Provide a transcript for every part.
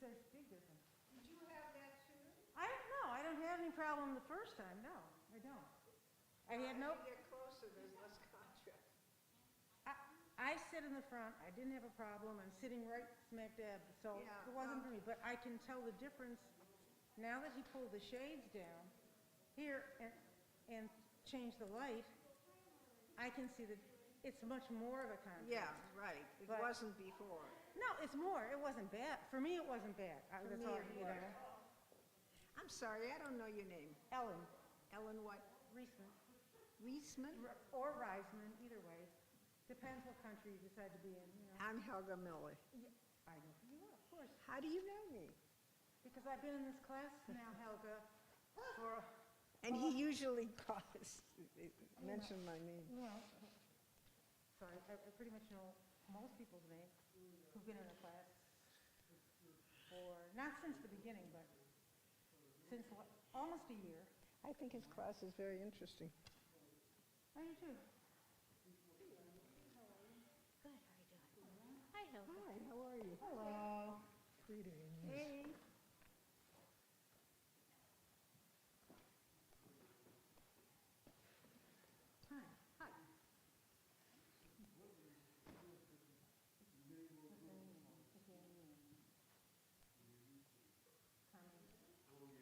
there's big difference. Did you have that too? I don't have any problem the first time, no, I don't. I had no, As you get closer, there's less contrast. I sit in the front, I didn't have a problem, I'm sitting right smack dab, so Yeah, it wasn't for me, but I can tell the difference now that he pulled the shades down here and changed the light, I can see that it's much more of a contrast. Yeah, right. It But- wasn't before. No, it's more, it wasn't bad. For me, it wasn't bad. For That's me, all, it you was. know. I'm sorry, I don't know your name. Ellen Ellen what? Reisman, Reisman? or Reisman, either way. Depends what country you decide to be in, you know. I'm Helga Miller. Yeah, I know who you are, of course. How do you know me? Because I've been in this class now, Helga, for, And he usually calls, mention my name. well, so I pretty much know most people's names who've been in the class for, not since the beginning, but since almost a year. I think his class is very interesting. I do too. Hi, Helga. Hi, how are you? Hello. Greetings. Hey. Hi. Hi.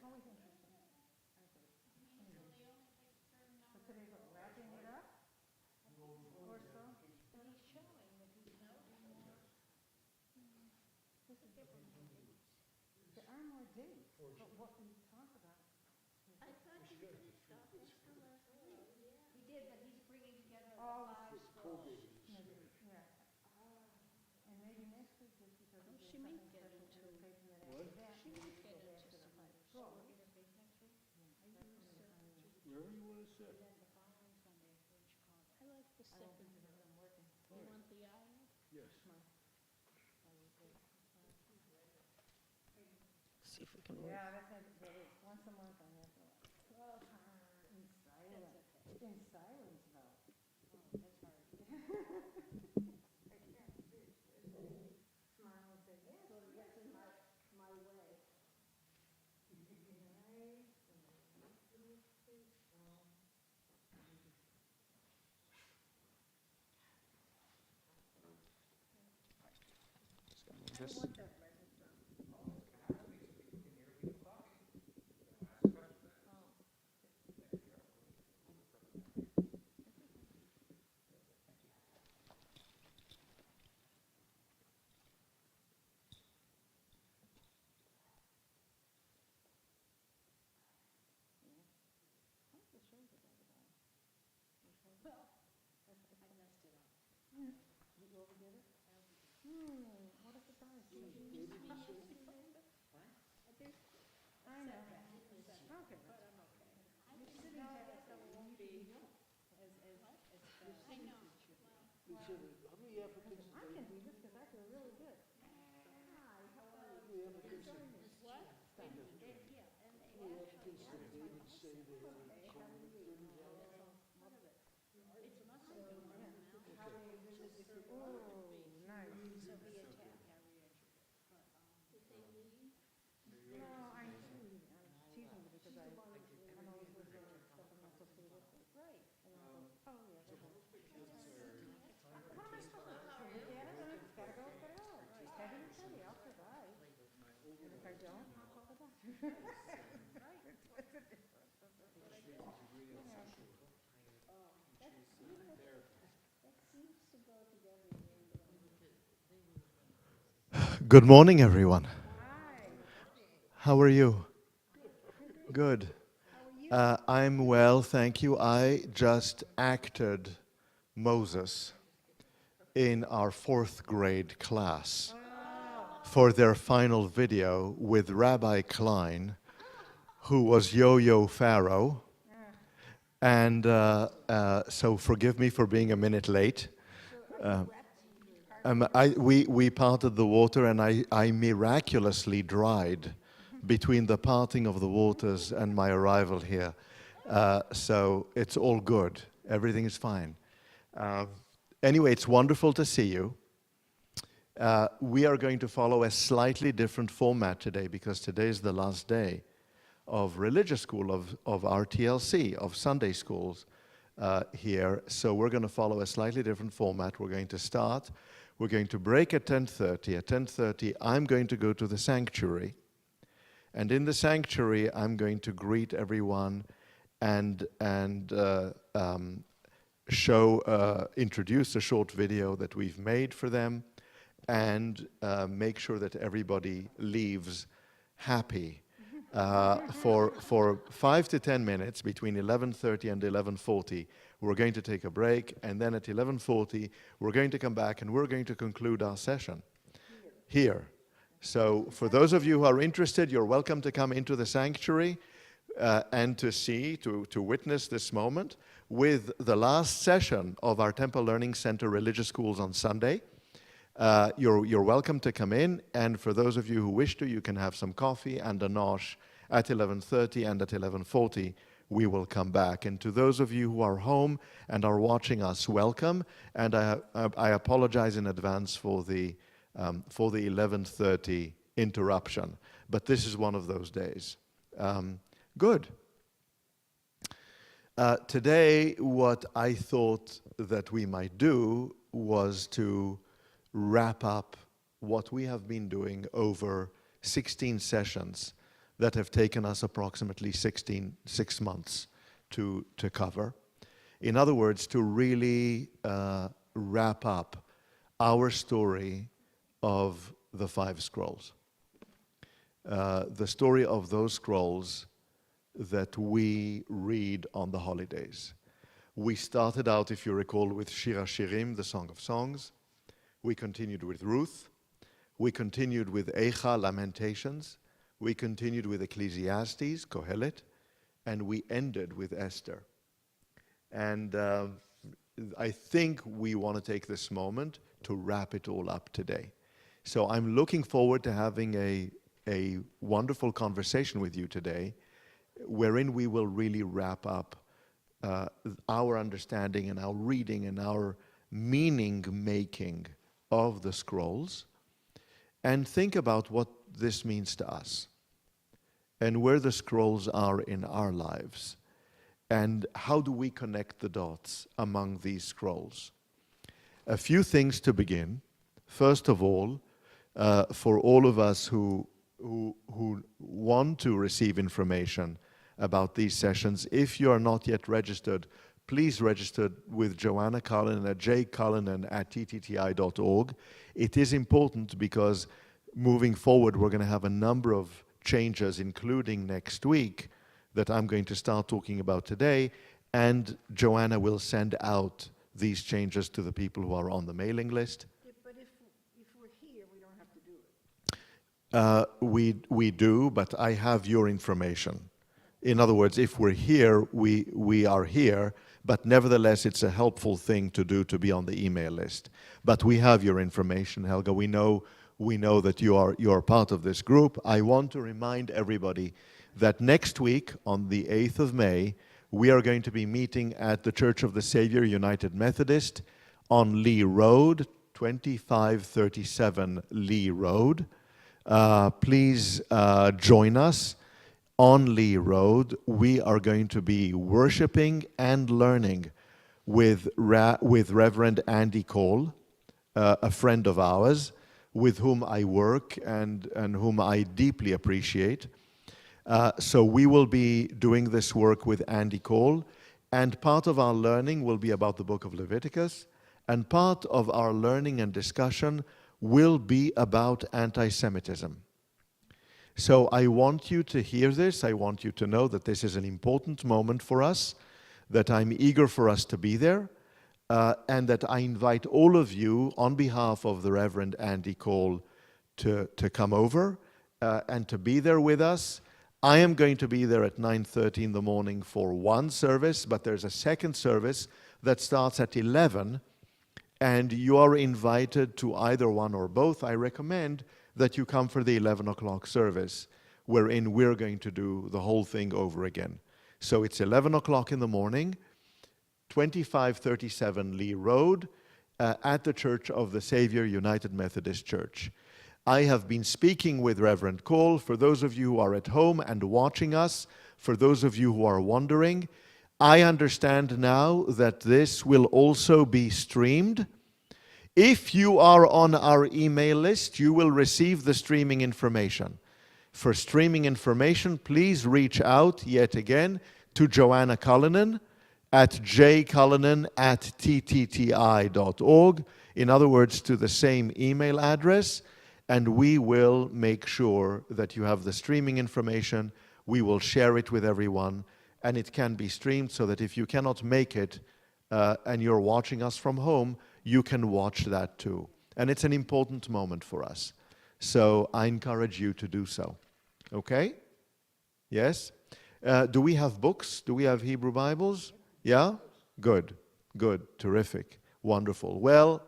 Always interesting. So today's what, wrapping it up? Or so? And he's showing that he's not anymore. Look at there were more dates. There are more dates, but what we talk about. I thought he finished off Esther last week. He did, but he's bringing together the Oh, 5 scrolls. Yeah. And maybe next week, just because Oh, we she do may something get special for into- the patron, then after that, She we might can get go back into to the some final scroll scroll. interfaith next week. Wherever you want to sit. And then the following Sunday, we're in Chicago. I like the I don't second. think that I'm working. You want the aisle? Yes. See if we can work. Yeah, that is, once a month I have to, well, in silence. That's okay. In silence though. Oh, that's hard. I can't see. Smile and say, yes, So that's in my way. This. Well, I messed it up. You overdid it? What if it does? There's I know. Okay. But I'm okay. I'm sitting down, so it won't be as How I know. many applicants I can do this because I feel really good. What? Yeah, and they actually, did David say they were calling the 30 hours? it's must have been one of them out. Oh, nice. So he attacked, I re-entered it. But, did they leave? No, I'm teasing you because I'm always listening to stuff I'm not supposed to be listening. Right. And I'll go, oh, yeah. What am I supposed to do? Look at it, and it's gotta go, it's gotta go. Heavy and steady, I'll survive. And if I don't, I'll call the doctor. Right. What's the difference? That seems to go together really well. Good morning, everyone. Hi. How are you? Good. I'm well, thank you. I just acted Moses in our 4th grade class for their final video with Rabbi Klein, who was Yo-Yo Pharaoh. And so forgive me for being a minute late. We parted the water, and I miraculously dried between the parting of the waters and my arrival here. So it's all good. Everything is fine. Anyway, it's wonderful to see you. We are going to follow a slightly different format today because today is the last day of religious school, of RTLC, of Sunday schools here. So we're going to follow a slightly different format. We're going to start. We're going to break at 10:30. At 10:30, I'm going to go to the sanctuary. And in the sanctuary, I'm going to greet everyone and introduce a short video that we've made for them, and make sure that everybody leaves happy for 5 to 10 minutes between 11:30 and 11:40. We're going to take a break, and then at 11:40, we're going to come back and we're going to conclude our session here. So for those of you who are interested, you're welcome to come into the sanctuary and to witness this moment with the last session of our Temple Learning Center Religious Schools on Sunday. You're welcome to come in, and for those of you who wish to, you can have some coffee and a nosh at 11:30, and at 11:40 we will come back. And to those of you who are home and are watching us, welcome, and I apologize in advance for the 11:30 interruption, but this is one of those days. Good. Today, what I thought that we might do was to wrap up what we have been doing over 16 sessions that have taken us approximately 6 months to cover. In other words, to really wrap up our story of the 5 scrolls. The story of those scrolls that we read on the holidays. We started out, if you recall, with Shir HaShirim, the Song of Songs. We continued with Ruth. We continued with Eicha, Lamentations. We continued with Ecclesiastes, Kohelet. And we ended with Esther. And I think we want to take this moment to wrap it all up today. So I'm looking forward to having a wonderful conversation with you today, wherein we will really wrap up our understanding and our reading and our meaning-making of the scrolls, and think about what this means to us, and where the scrolls are in our lives, and how do we connect the dots among these scrolls. A few things to begin. First of all, for all of us who want to receive information about these sessions, if you are not yet registered, please register with Joanna Cullinan at jcullinan@ttti.org. It is important because moving forward, we're going to have a number of changes, including next week, that I'm going to start talking about today, and Joanna will send out these changes to the people who are on the mailing list. But if we're here, we don't have to do it. We do, but I have your information. In other words, if we're here, we are here, but nevertheless, it's a helpful thing to do to be on the email list. But we have your information, Helga. We know that you are part of this group. I want to remind everybody that next week, on the 8th of May, we are going to be meeting at the Church of the Savior United Methodist on Lee Road, 2537 Lee Road. Please join us. On Lee Road, we are going to be worshiping and learning with Reverend Andy Cole, a friend of ours, with whom I work and whom I deeply appreciate. So we will be doing this work with Andy Cole, and part of our learning will be about the book of Leviticus, and part of our learning and discussion will be about anti-Semitism. So I want you to hear this. I want you to know that this is an important moment for us, that I'm eager for us to be there, and that I invite all of you, on behalf of the Reverend Andy Cole, to come over and to be there with us. I am going to be there at 9:30 in the morning for one service, but there's a second service that starts at 11, and you are invited to either one or both. I recommend that you come for the 11 o'clock service, wherein we're going to do the whole thing over again. So it's 11 o'clock in the morning, 2537 Lee Road, at the Church of the Savior United Methodist Church. I have been speaking with Reverend Cole. For those of you who are at home and watching us, for those of you who are wondering, I understand now that this will also be streamed. If you are on our email list, you will receive the streaming information. For streaming information, please reach out yet again to Joanna Cullinan at jcullinan@ttti.org. In other words, to the same email address, and we will make sure that you have the streaming information. We will share it with everyone, and it can be streamed so that if you cannot make it and you're watching us from home, you can watch that too. And it's an important moment for us. So I encourage you to do so. Okay? Yes? Do we have books? Do we have Hebrew Bibles? Yeah? Good. Good. Terrific. Wonderful. Well,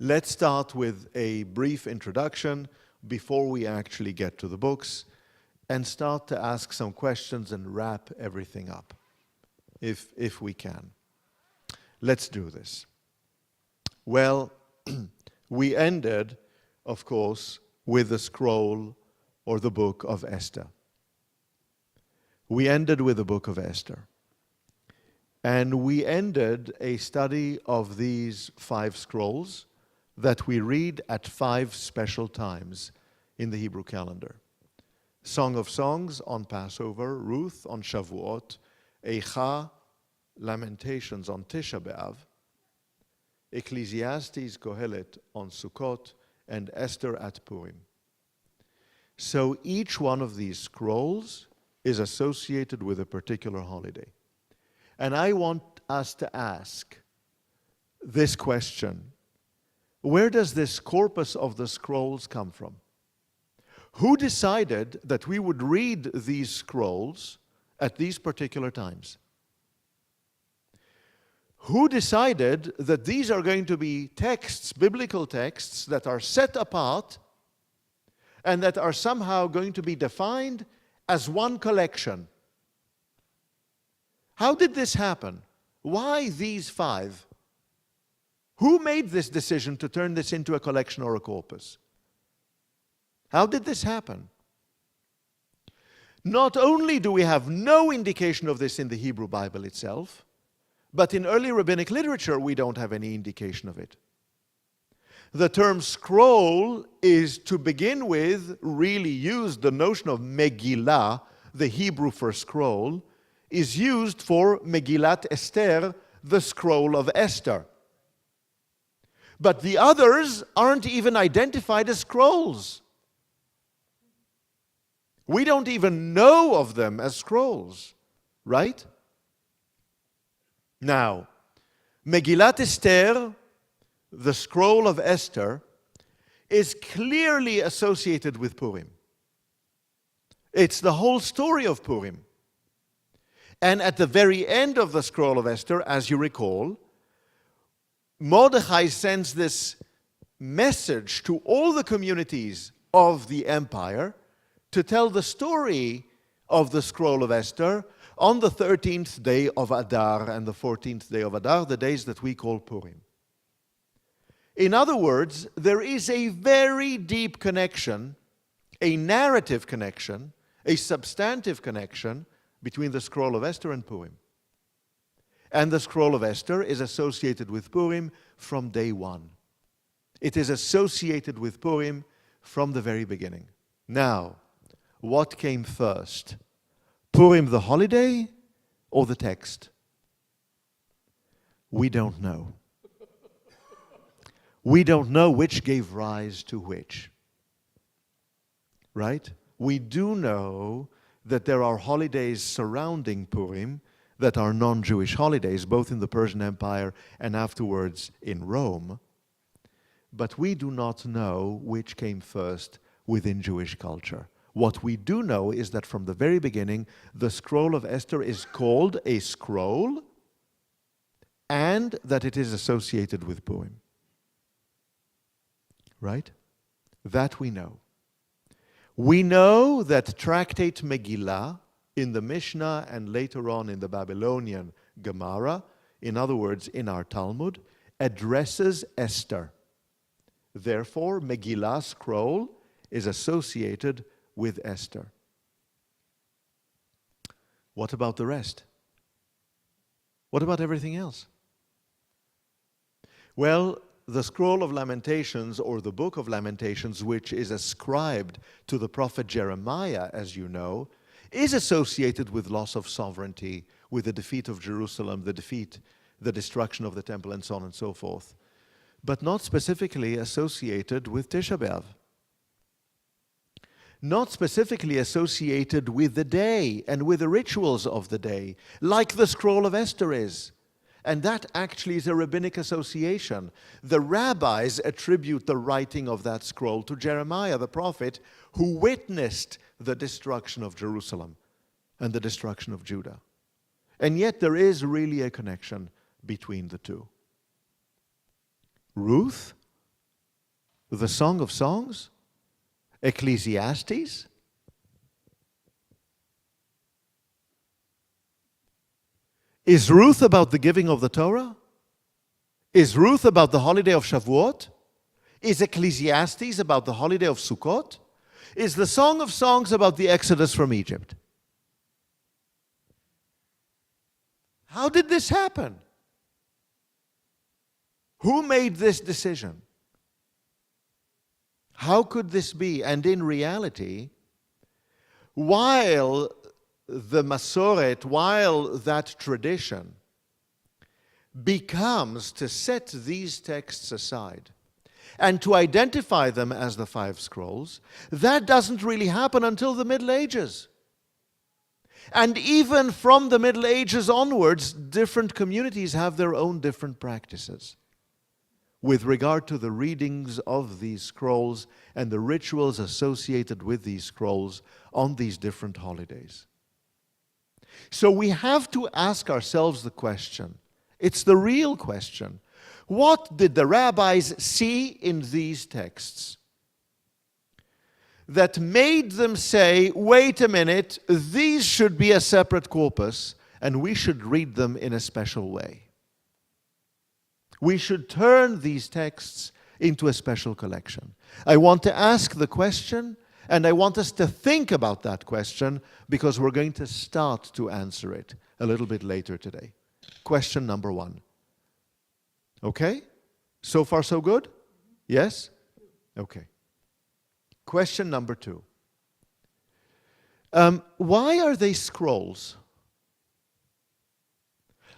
let's start with a brief introduction before we actually get to the books and start to ask some questions and wrap everything up, if we can. Let's do this. Well, we ended, of course, with the scroll or the book of Esther. We ended with the book of Esther. And we ended a study of these 5 scrolls that we read at 5 special times in the Hebrew calendar. Song of Songs on Passover, Ruth on Shavuot, Eicha, Lamentations on Tisha B'Av, Ecclesiastes, Kohelet on Sukkot, and Esther at Purim. So each one of these scrolls is associated with a particular holiday. And I want us to ask this question: where does this corpus of the scrolls come from? Who decided that we would read these scrolls at these particular times? Who decided that these are going to be texts, biblical texts, that are set apart and that are somehow going to be defined as one collection? How did this happen? Why these 5? Who made this decision to turn this into a collection or a corpus? How did this happen? Not only do we have no indication of this in the Hebrew Bible itself, but in early rabbinic literature we don't have any indication of it. The term scroll is, to begin with, really used. The notion of Megillah, the Hebrew for scroll, is used for Megillat Esther, the scroll of Esther. But the others aren't even identified as scrolls. We don't even know of them as scrolls, right? Now, Megillat Esther, the scroll of Esther, is clearly associated with Purim. It's the whole story of Purim. And at the very end of the scroll of Esther, as you recall, Mordechai sends this message to all the communities of the empire to tell the story of the scroll of Esther on the 13th day of Adar and the 14th day of Adar, the days that we call Purim. In other words, there is a very deep connection, a narrative connection, a substantive connection between the scroll of Esther and Purim. And the scroll of Esther is associated with Purim from day one. It is associated with Purim from the very beginning. Now, what came first? Purim the holiday or the text? We don't know. We don't know which gave rise to which. Right? We do know that there are holidays surrounding Purim that are non-Jewish holidays, both in the Persian Empire and afterwards in Rome. But we do not know which came first within Jewish culture. What we do know is that from the very beginning, the scroll of Esther is called a scroll and that it is associated with Purim. Right? That we know. We know that Tractate Megillah in the Mishnah and later on in the Babylonian Gemara, in other words, in our Talmud, addresses Esther. Therefore, Megillah scroll is associated with Esther. What about the rest? What about everything else? Well, the Scroll of Lamentations, or the Book of Lamentations, which is ascribed to the prophet Jeremiah, as you know, is associated with loss of sovereignty, with the defeat of Jerusalem, the destruction of the temple, and so on and so forth, but not specifically associated with Tisha B'Av. Not specifically associated with the day and with the rituals of the day, like the Scroll of Esther is. And that actually is a rabbinic association. The rabbis attribute the writing of that scroll to Jeremiah, the prophet, who witnessed the destruction of Jerusalem and the destruction of Judah. And yet there is really a connection between the two. Ruth, the Song of Songs, Ecclesiastes. Is Ruth about the giving of the Torah? Is Ruth about the holiday of Shavuot? Is Ecclesiastes about the holiday of Sukkot? Is the Song of Songs about the Exodus from Egypt? How did this happen? Who made this decision? How could this be? And in reality, while the Masoret, while that tradition becomes to set these texts aside and to identify them as the 5 scrolls, that doesn't really happen until the Middle Ages. And even from the Middle Ages onwards, different communities have their own different practices with regard to the readings of these scrolls and the rituals associated with these scrolls on these different holidays. So we have to ask ourselves the question, it's the real question, what did the rabbis see in these texts that made them say, wait a minute, these should be a separate corpus and we should read them in a special way? We should turn these texts into a special collection. I want to ask the question, and I want us to think about that question because we're going to start to answer it a little bit later today. Question number 1. Okay? So far, so good? Yes? Okay. Question number 2. Why are they scrolls?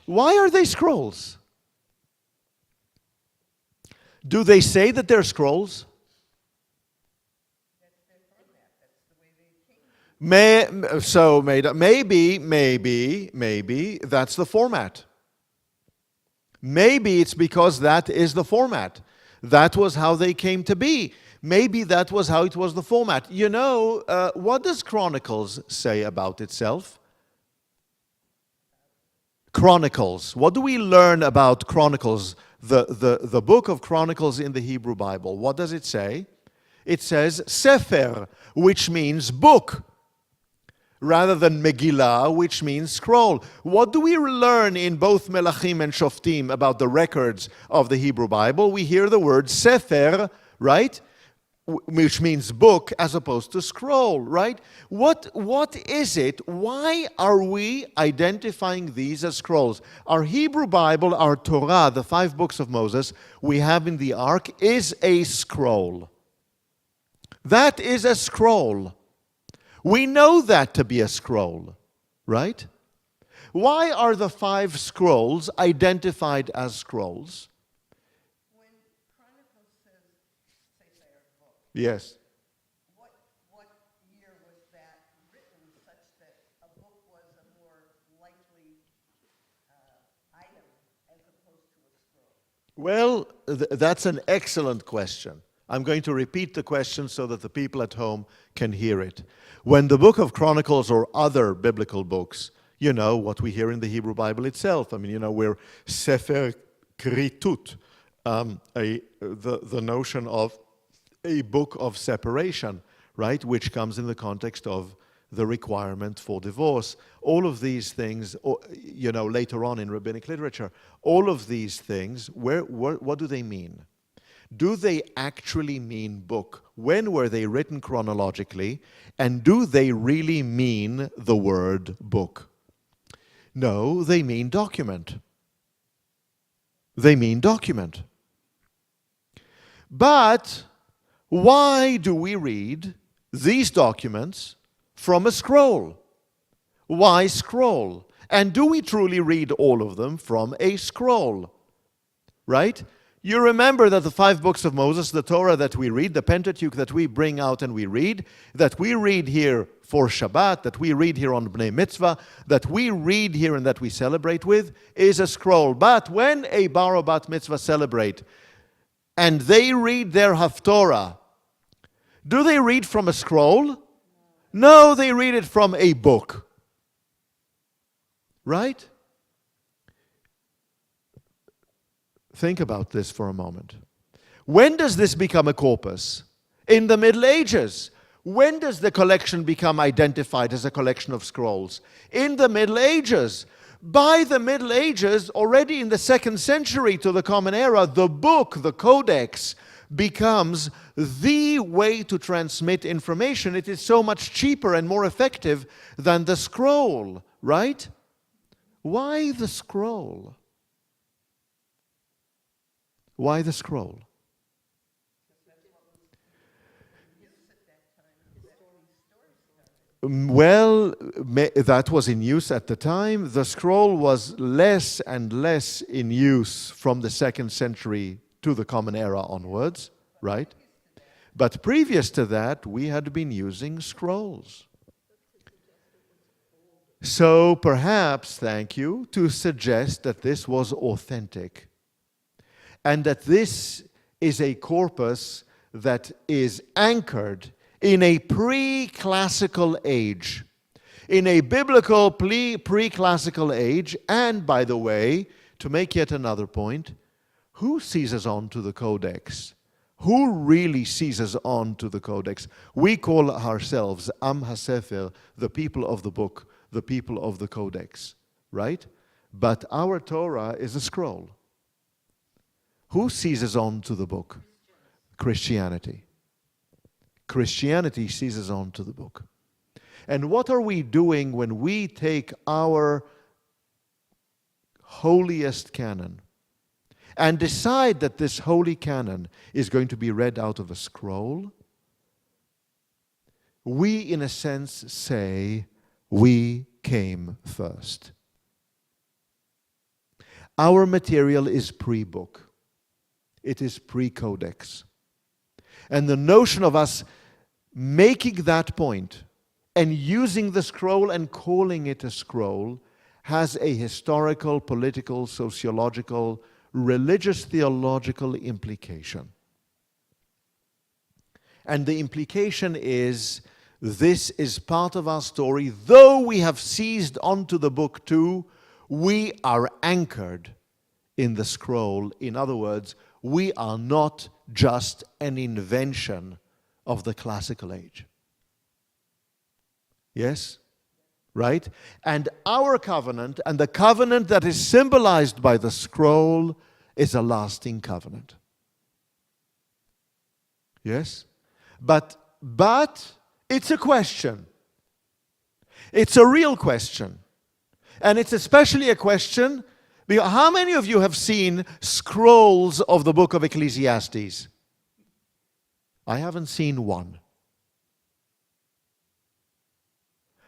Why are they scrolls? Do they say that they're scrolls? Maybe that's the format. Maybe it's because that is the format. That was how they came to be. Maybe that was how it was the format. You know, what does Chronicles say about itself? Chronicles. What do we learn about Chronicles? The book of Chronicles in the Hebrew Bible. What does it say? It says Sefer, which means book, rather than Megillah, which means scroll. What do we learn in both Melachim and Shoftim about the records of the Hebrew Bible? We hear the word Sefer, right? Which means book as opposed to scroll, right? What is it? Why are we identifying these as scrolls? Our Hebrew Bible, our Torah, the 5 books of Moses we have in the Ark, is a scroll. That is a scroll. We know that to be a scroll, right? Why are the 5 scrolls identified as scrolls? Yes. What year was that written such that a book was a more likely item as opposed to a scroll? Well, that's an excellent question. I'm going to repeat the question so that the people at home can hear it. When the book of Chronicles or other biblical books, you know, what we hear in the Hebrew Bible itself, I mean, you know, we're Sefer Kritut, the notion of a book of separation, right, which comes in the context of the requirement for divorce. All of these things, later on in rabbinic literature, all of these things, what do they mean? Do they actually mean book? When were they written chronologically? And do they really mean the word book? No, they mean document. They mean document. But why do we read these documents from a scroll? Why scroll? And do we truly read all of them from a scroll? Right? You remember that the 5 books of Moses, the Torah that we read, the Pentateuch that we bring out and we read, that we read here for Shabbat, that we read here on Bnei Mitzvah, that we read here and that we celebrate with, is a scroll. But when a bar or bat mitzvah celebrate, and they read their Haftorah, do they read from a scroll? No, they read it from a book. Right? Think about this for a moment. When does this become a corpus? In the Middle Ages. When does the collection become identified as a collection of scrolls? In the Middle Ages. By the Middle Ages, already in the 2nd century to the Common Era, the book, the codex, becomes the way to transmit information. It is so much cheaper and more effective than the scroll, right? Why the scroll? Why the scroll? Well, that was in use at the time. The scroll was less and less in use from the 2nd century to the Common Era onwards, right? But previous to that, we had been using scrolls. So perhaps, thank you, to suggest that this was authentic and that this is a corpus that is anchored in a pre-classical age, in a biblical pre-classical age. And by the way, to make yet another point, who seizes on to the codex? Who really seizes on to the codex? We call ourselves Am HaSefer, the people of the book, the people of the codex, right? But our Torah is a scroll. Who seizes on to the book? Christianity. Christianity seizes on to the book. And what are we doing when we take our holiest canon and decide that this holy canon is going to be read out of a scroll? We, in a sense, say, we came first. Our material is pre-book. It is pre-codex. And the notion of us making that point and using the scroll and calling it a scroll has a historical, political, sociological, religious, theological implication. And the implication is, this is part of our story. Though we have seized onto the book too, we are anchored in the scroll. In other words, we are not just an invention of the classical age. Yes? Right? And our covenant, and the covenant that is symbolized by the scroll, is a lasting covenant. Yes? But it's a question. It's a real question. And it's especially a question because how many of you have seen scrolls of the book of Ecclesiastes? I haven't seen one.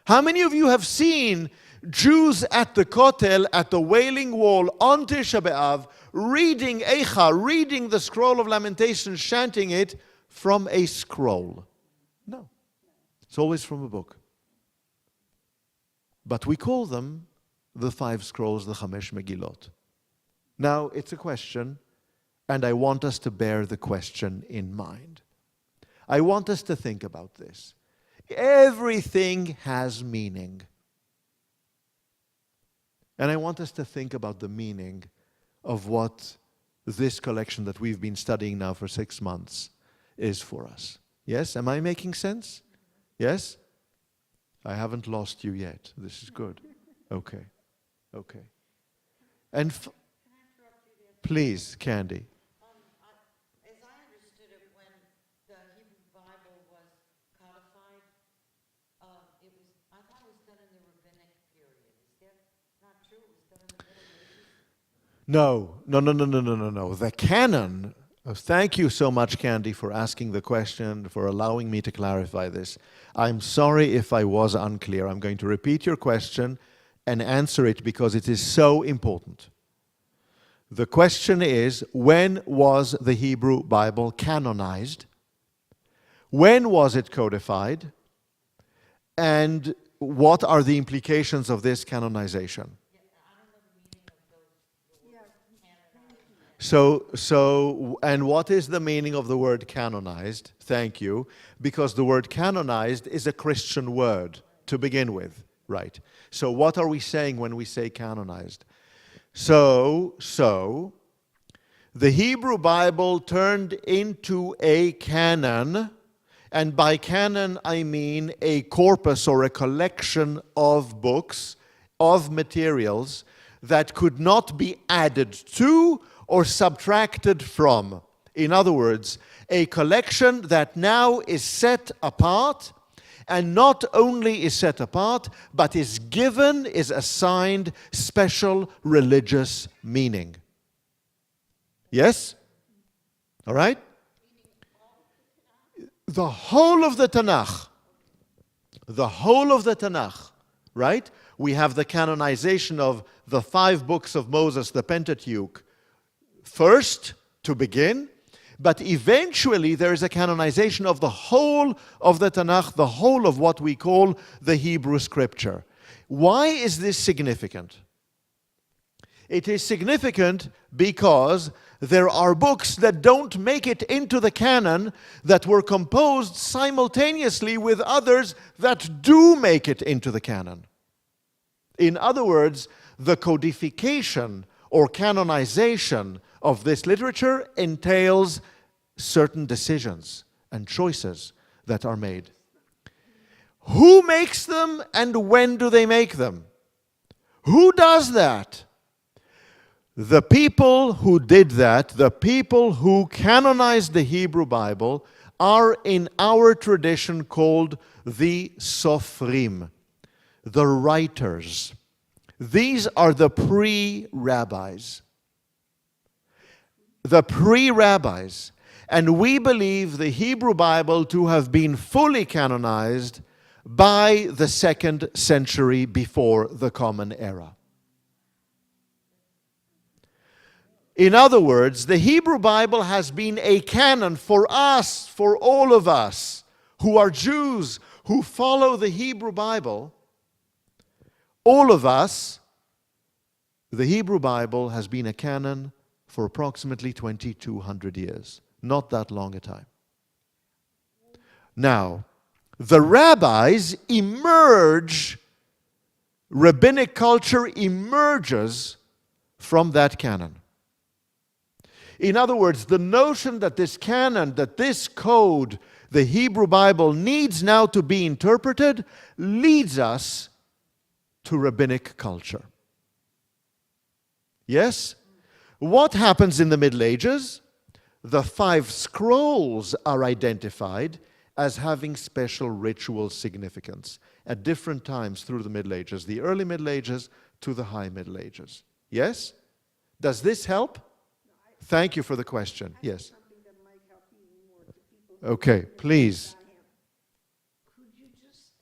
How many of you have seen Jews at the Kotel, at the Wailing Wall, on Tisha B'Av, reading Eicha, reading the Scroll of Lamentations, chanting it from a scroll? No. It's always from a book. But we call them the 5 scrolls, the Chamesh Megillot. Now, it's a question, and I want us to bear the question in mind. I want us to think about this. Everything has meaning. And I want us to think about the meaning of what this collection that we've been studying now for 6 months is for us. Yes? Am I making sense? Yes? I haven't lost you yet. This is good. Okay. Okay. And please, Candy. As I understood it, when the Hebrew Bible was codified, I thought it was done in the rabbinic period. Is that not true? It was done in the Middle Ages? No. The canon, thank you so much, Candy, for asking the question, for allowing me to clarify this. I'm sorry if I was unclear. I'm going to repeat your question and answer it because it is so important. The question is, when was the Hebrew Bible canonized? When was it codified? And what are the implications of this canonization? And what is the meaning of the word canonized? Thank you. Because the word canonized is a Christian word to begin with, right? So what are we saying when we say canonized? So the Hebrew Bible turned into a canon, and by canon I mean a corpus or a collection of books, of materials that could not be added to or subtracted from. In other words, a collection that now is set apart, and not only is set apart, but is assigned special religious meaning. Yes? All right? The whole of the Tanakh, right? We have the canonization of the 5 books of Moses, the Pentateuch, first, to begin, but eventually there is a canonization of the whole of the Tanakh, the whole of what we call the Hebrew Scripture. Why is this significant? It is significant because there are books that don't make it into the canon that were composed simultaneously with others that do make it into the canon. In other words, the codification or canonization of this literature entails certain decisions and choices that are made. Who makes them and when do they make them? Who does that? The people who did that, the people who canonized the Hebrew Bible, are in our tradition called the Sofrim, the writers. These are the pre-rabbis. The pre-rabbis. And we believe the Hebrew Bible to have been fully canonized by the 2nd century before the Common Era. In other words, the Hebrew Bible has been a canon for us, for all of us who are Jews, who follow the Hebrew Bible. All of us, the Hebrew Bible has been a canon for approximately 2,200 years. Not that long a time. Now, the rabbis emerge, rabbinic culture emerges from that canon. In other words, the notion that this canon, that this code, the Hebrew Bible, needs now to be interpreted, leads us to rabbinic culture. Yes? What happens in the Middle Ages? The 5 scrolls are identified as having special ritual significance at different times through the Middle Ages, the early Middle Ages to the high Middle Ages. Yes? Does this help? Thank you for the question. Yes. Okay, please. Could you just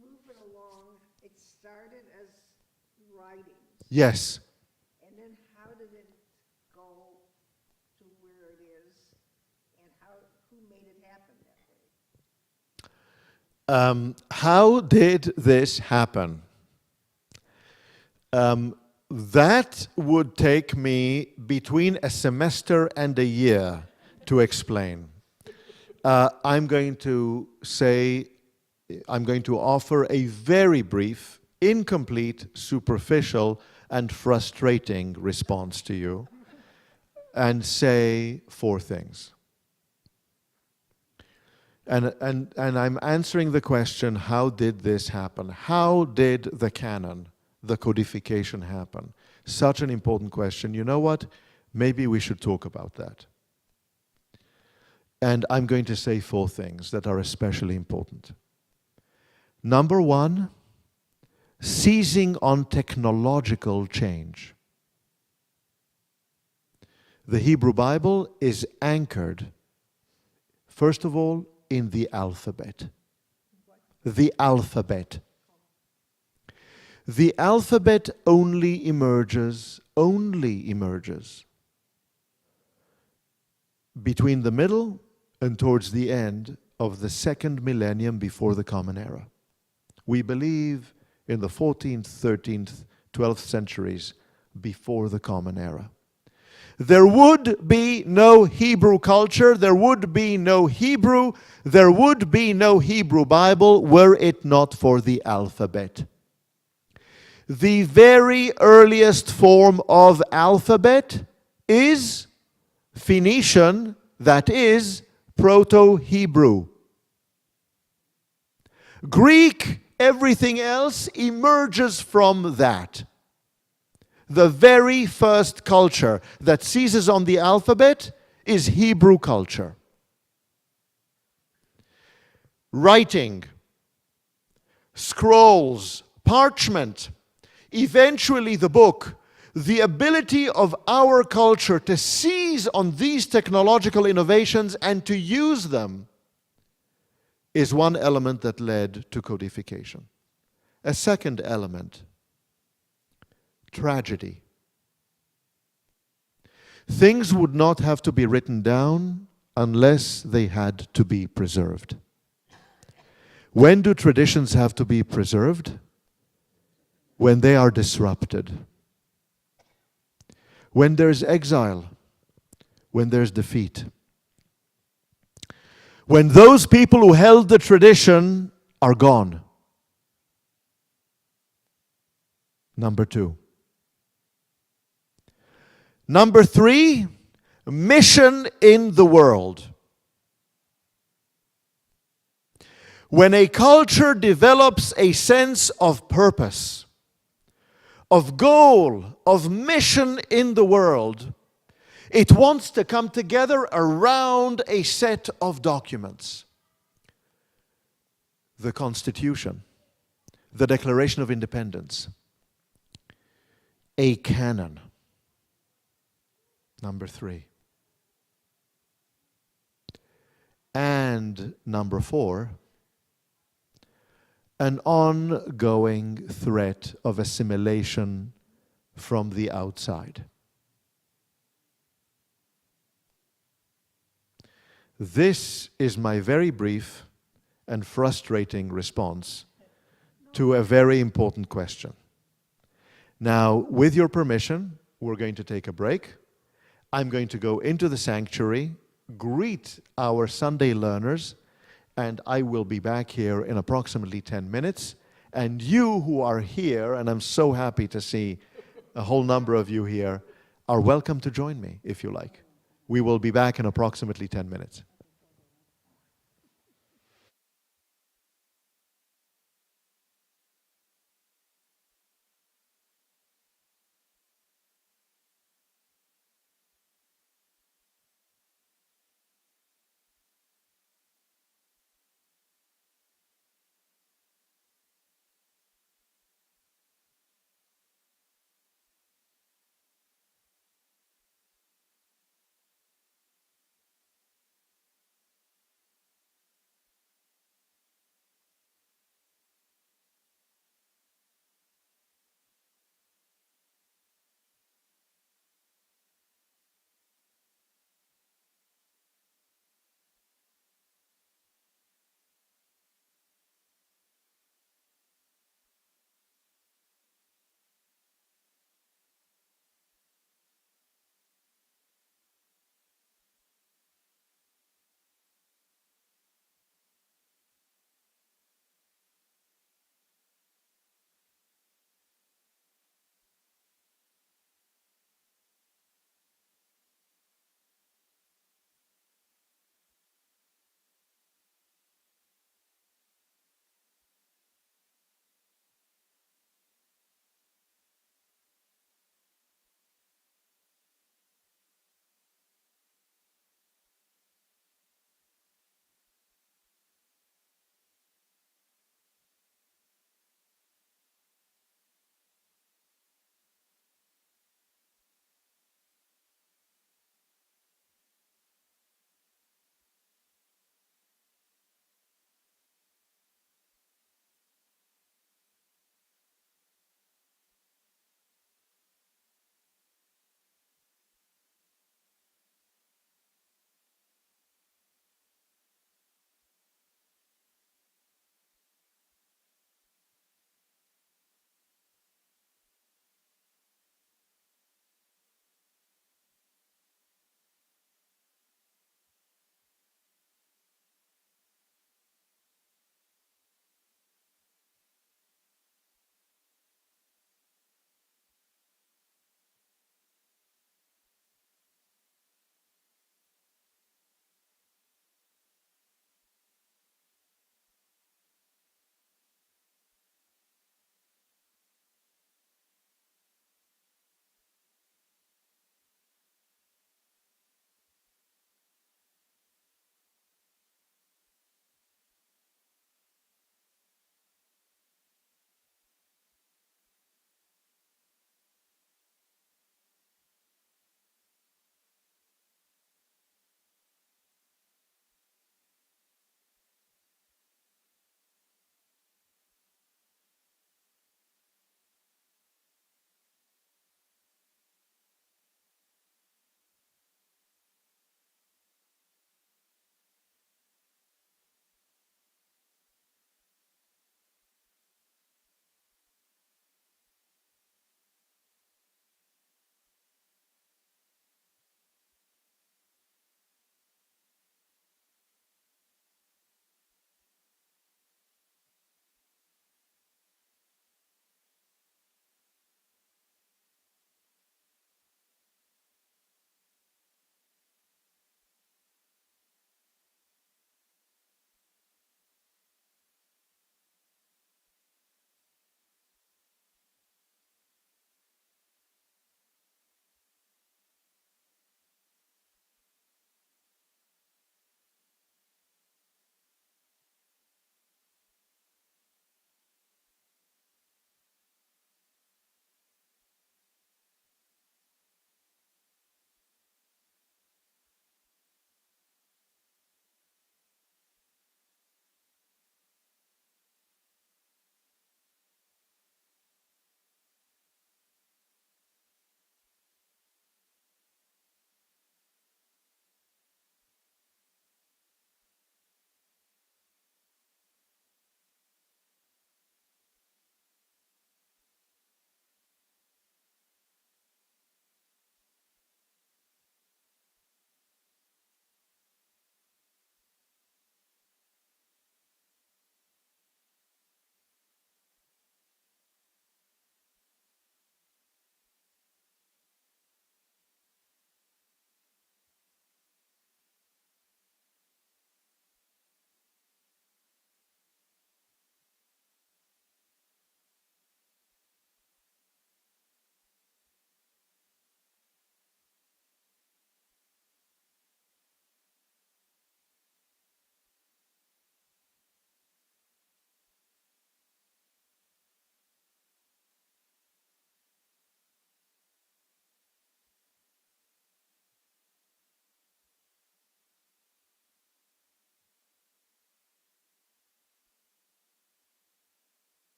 move it along? It started as writings. Yes. And then how did it go to where it is? And who made it happen that way? How did this happen? That would take me between a semester and a year to explain. I'm going to offer a very brief, incomplete, superficial, and frustrating response to you and say 4 things. And I'm answering the question, how did this happen? How did the canon, the codification happen? Such an important question. You know what? Maybe we should talk about that. And I'm going to say 4 things that are especially important. Number 1, seizing on technological change. The Hebrew Bible is anchored, first of all, in the alphabet. The alphabet. The alphabet only emerges between the middle and towards the end of the 2nd millennium before the Common Era. We believe in the 14th, 13th, 12th centuries before the Common Era. There would be no Hebrew culture, there would be no Hebrew, there would be no Hebrew Bible were it not for the alphabet. The very earliest form of alphabet is Phoenician, that is Proto-Hebrew. Greek, everything else emerges from that. The very first culture that seizes on the alphabet is Hebrew culture. Writing, scrolls, parchment, eventually the book, the ability of our culture to seize on these technological innovations and to use them is one element that led to codification. A second element, tragedy. Things would not have to be written down unless they had to be preserved. When do traditions have to be preserved? When they are disrupted. When there's exile. When there's defeat. When those people who held the tradition are gone. Number 2. Number 3, mission in the world. When a culture develops a sense of purpose, of goal, of mission in the world, it wants to come together around a set of documents. The Constitution, the Declaration of Independence, a canon. Number 3. And number 4, an ongoing threat of assimilation from the outside. This is my very brief and frustrating response to a very important question. Now, with your permission, we're going to take a break. I'm going to go into the sanctuary, greet our Sunday learners, and I will be back here in approximately 10 minutes. And you who are here, and I'm so happy to see a whole number of you here, are welcome to join me if you like. We will be back in approximately 10 minutes.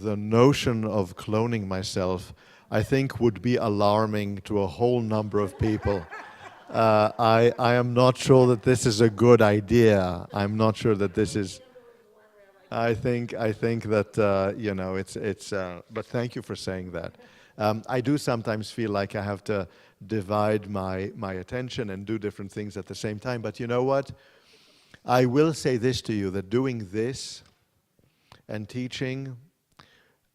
the notion of cloning myself, I think, would be alarming to a whole number of people. I am not sure that this is a good idea. I'm not sure that this is. I think that it's. But thank you for saying that. I do sometimes feel like I have to divide my attention and do different things at the same time. But you know what? I will say this to you, that doing this and teaching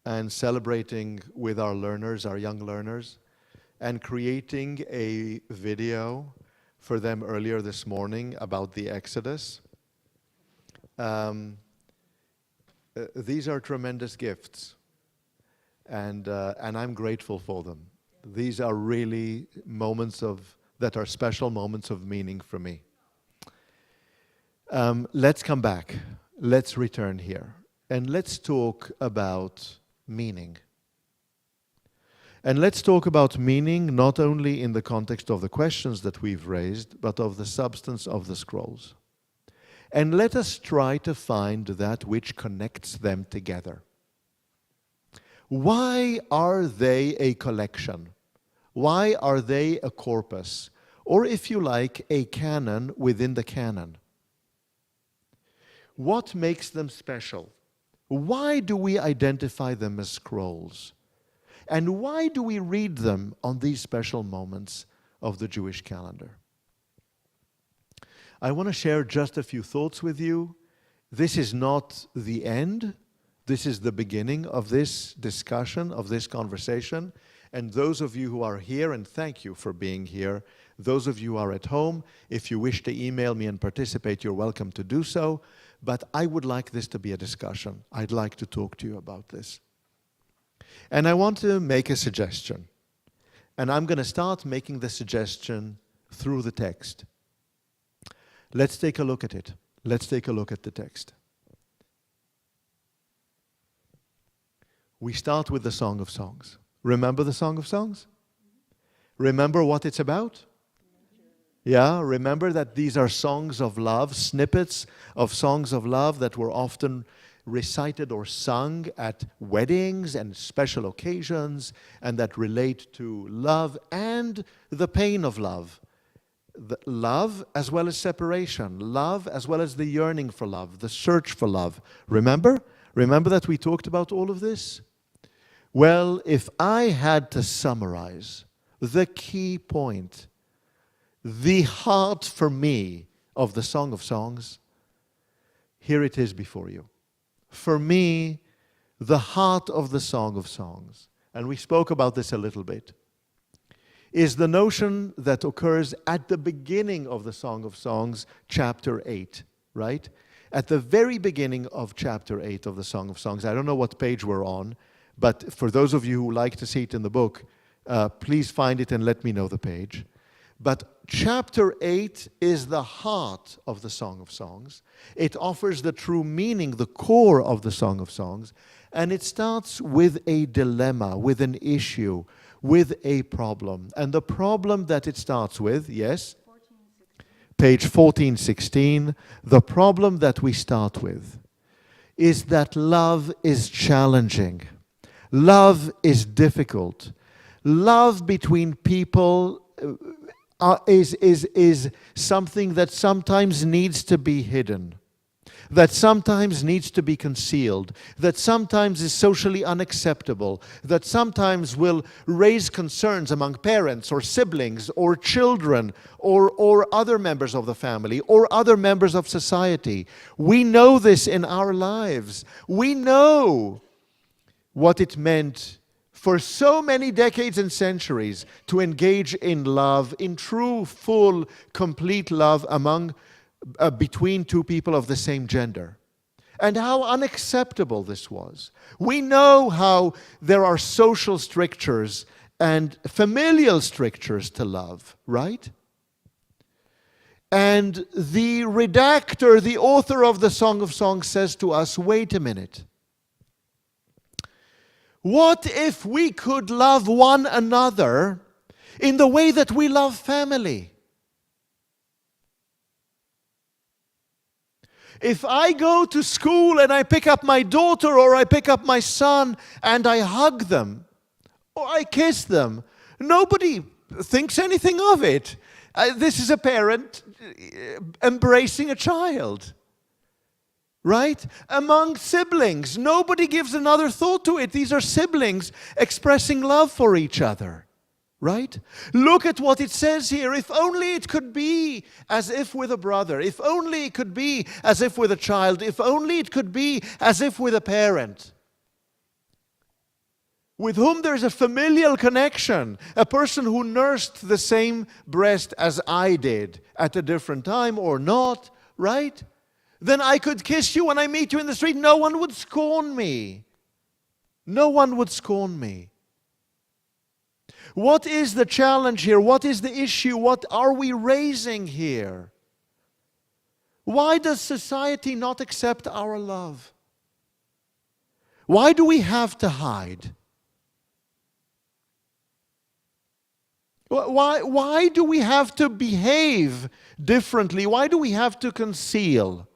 and celebrating with our learners, our young learners, and creating a video for them earlier this morning about the Exodus, these are tremendous gifts, and I'm grateful for them. These are really moments that are special moments of meaning for me. Let's come back. Let's return here. And let's talk about meaning. And let's talk about meaning not only in the context of the questions that we've raised, but of the substance of the scrolls. And let us try to find that which connects them together. Why are they a collection? Why are they a corpus? Or, if you like, a canon within the canon? What makes them special? Why do we identify them as scrolls? And why do we read them on these special moments of the Jewish calendar? I want to share just a few thoughts with you. This is not the end. This is the beginning of this discussion, of this conversation. And those of you who are here, and thank you for being here, those of you who are at home, if you wish to email me and participate, you're welcome to do so. But I would like this to be a discussion. I'd like to talk to you about this. And I want to make a suggestion. And I'm going to start making the suggestion through the text. Let's take a look at it. Let's take a look at the text. We start with the Song of Songs. Remember the Song of Songs? Remember what it's about? Yeah, remember that these are songs of love, snippets of songs of love that were often recited or sung at weddings and special occasions, and that relate to love and the pain of love. Love as well as separation, love as well as the yearning for love, the search for love. Remember? Remember that we talked about all of this? Well, if I had to summarize the key point, the heart for me of the Song of Songs, here it is before you. For me, the heart of the Song of Songs, and we spoke about this a little bit, is the notion that occurs at the beginning of the Song of Songs, chapter 8, right? At the very beginning of chapter 8 of the Song of Songs. I don't know what page we're on, but for those of you who like to see it in the book, please find it and let me know the page. But chapter 8 is the heart of the Song of Songs. It offers the true meaning, the core of the Song of Songs, and it starts with a dilemma, with an issue, with a problem. And the problem that it starts with, yes? Page 1416, the problem that we start with is that love is challenging. Love is difficult. Love between people is something that sometimes needs to be hidden, that sometimes needs to be concealed, that sometimes is socially unacceptable, that sometimes will raise concerns among parents or siblings or children or other members of the family or other members of society. We know this in our lives. We know what it meant for so many decades and centuries to engage in love, in true, full, complete love between two people of the same gender. And how unacceptable this was. We know how there are social strictures and familial strictures to love, right? And the redactor, the author of the Song of Songs says to us, wait a minute. What if we could love one another in the way that we love family? If I go to school and I pick up my daughter or I pick up my son and I hug them or I kiss them, nobody thinks anything of it. This is a parent embracing a child. Right? Among siblings, nobody gives another thought to it. These are siblings expressing love for each other. Right? Look at what it says here. If only it could be as if with a brother. If only it could be as if with a child. If only it could be as if with a parent. With whom there's a familial connection. A person who nursed the same breast as I did at a different time or not. Right? Then I could kiss you when I meet you in the street. No one would scorn me. No one would scorn me. What is the challenge here? What is the issue? What are we raising here? Why does society not accept our love? Why do we have to hide? Why do we have to behave differently? Why do we have to conceal?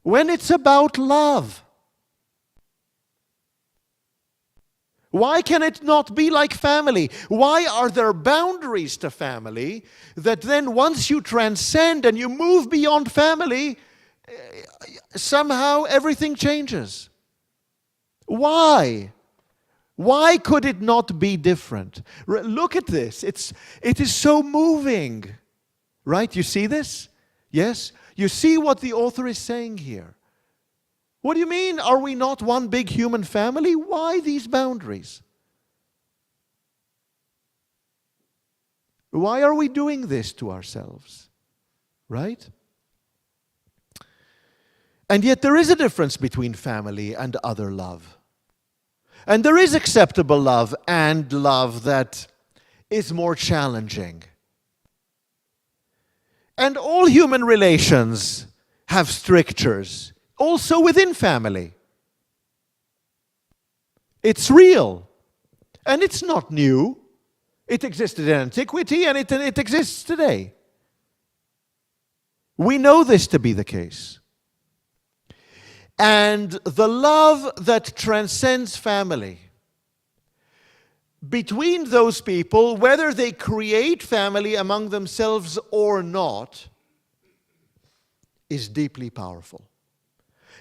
When it's about love. Why can it not be like family? Why are there boundaries to family that then once you transcend and you move beyond family, somehow everything changes? Why? Why could it not be different? Look at this. It is so moving. Right? You see this? Yes? You see what the author is saying here. What do you mean? Are we not one big human family? Why these boundaries? Why are we doing this to ourselves? Right? And yet there is a difference between family and other love. And there is acceptable love and love that is more challenging. And all human relations have strictures, also within family. It's real, and it's not new. It existed in antiquity, and it exists today. We know this to be the case. And the love that transcends family, between those people, whether they create family among themselves or not, is deeply powerful.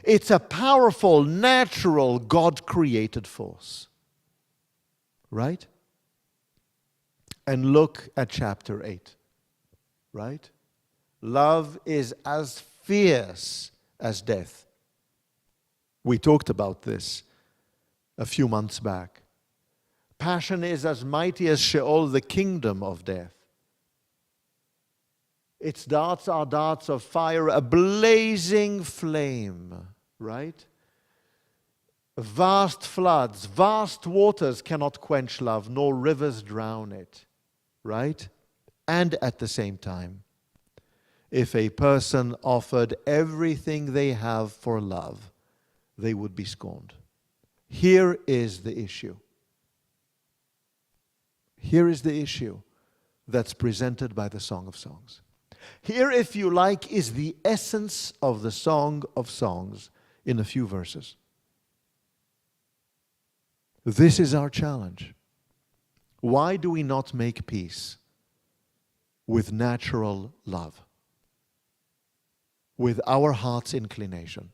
It's a powerful, natural, God-created force. Right? And look at chapter 8. Right? Love is as fierce as death. We talked about this a few months back. Passion is as mighty as Sheol, the kingdom of death. Its darts are darts of fire, a blazing flame, right? Vast floods, vast waters cannot quench love, nor rivers drown it, right? And at the same time, if a person offered everything they have for love, they would be scorned. Here is the issue. Here is the issue that's presented by the Song of Songs. Here, if you like, is the essence of the Song of Songs in a few verses. This is our challenge. Why do we not make peace with natural love? With our heart's inclination?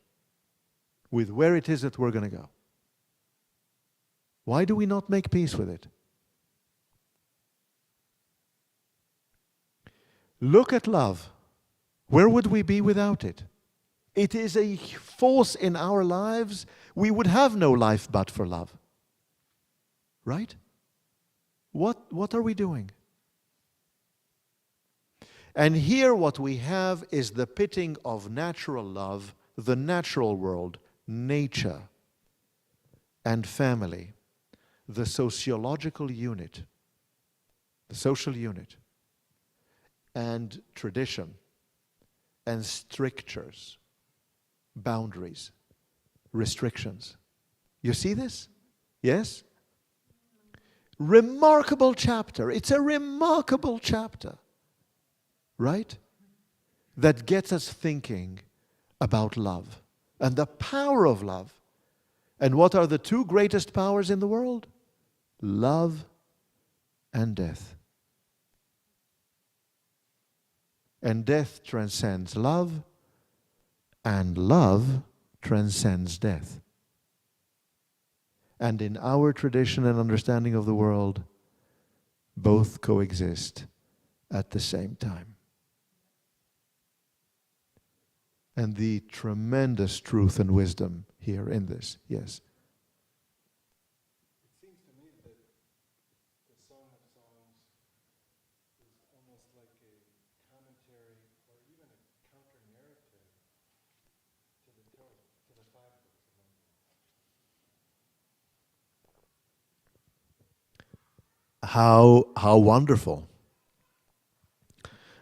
With where it is that we're going to go? Why do we not make peace with it? Look at love. Where would we be without it? It is a force in our lives. We would have no life but for love. Right? What are we doing? And here what we have is the pitting of natural love, the natural world, nature, and family, the sociological unit, the social unit, and tradition, and strictures, boundaries, restrictions. You see this? Yes? Remarkable chapter. It's a remarkable chapter, right? That gets us thinking about love and the power of love. And what are the two greatest powers in the world? Love and death. And death transcends love, and love transcends death. And in our tradition and understanding of the world, both coexist at the same time. And the tremendous truth and wisdom here in this, yes. It seems to me that the Song of Songs is almost like a commentary or even a counter-narrative to the Torah, to the five books of Moses. How wonderful.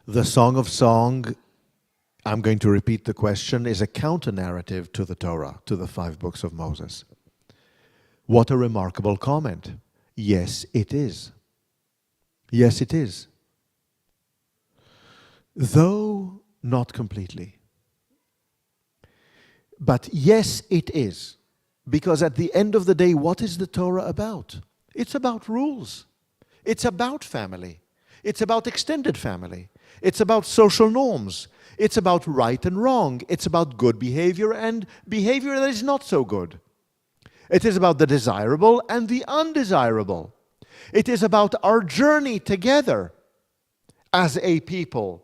The Song of Song, I'm going to repeat the question, is a counter-narrative to the Torah, to the five books of Moses. What a remarkable comment. Yes, it is. Yes, it is. Though not completely. But yes, it is. Because at the end of the day, what is the Torah about? It's about rules. It's about family. It's about extended family. It's about social norms. It's about right and wrong. It's about good behavior and behavior that is not so good. It is about the desirable and the undesirable. It is about our journey together as a people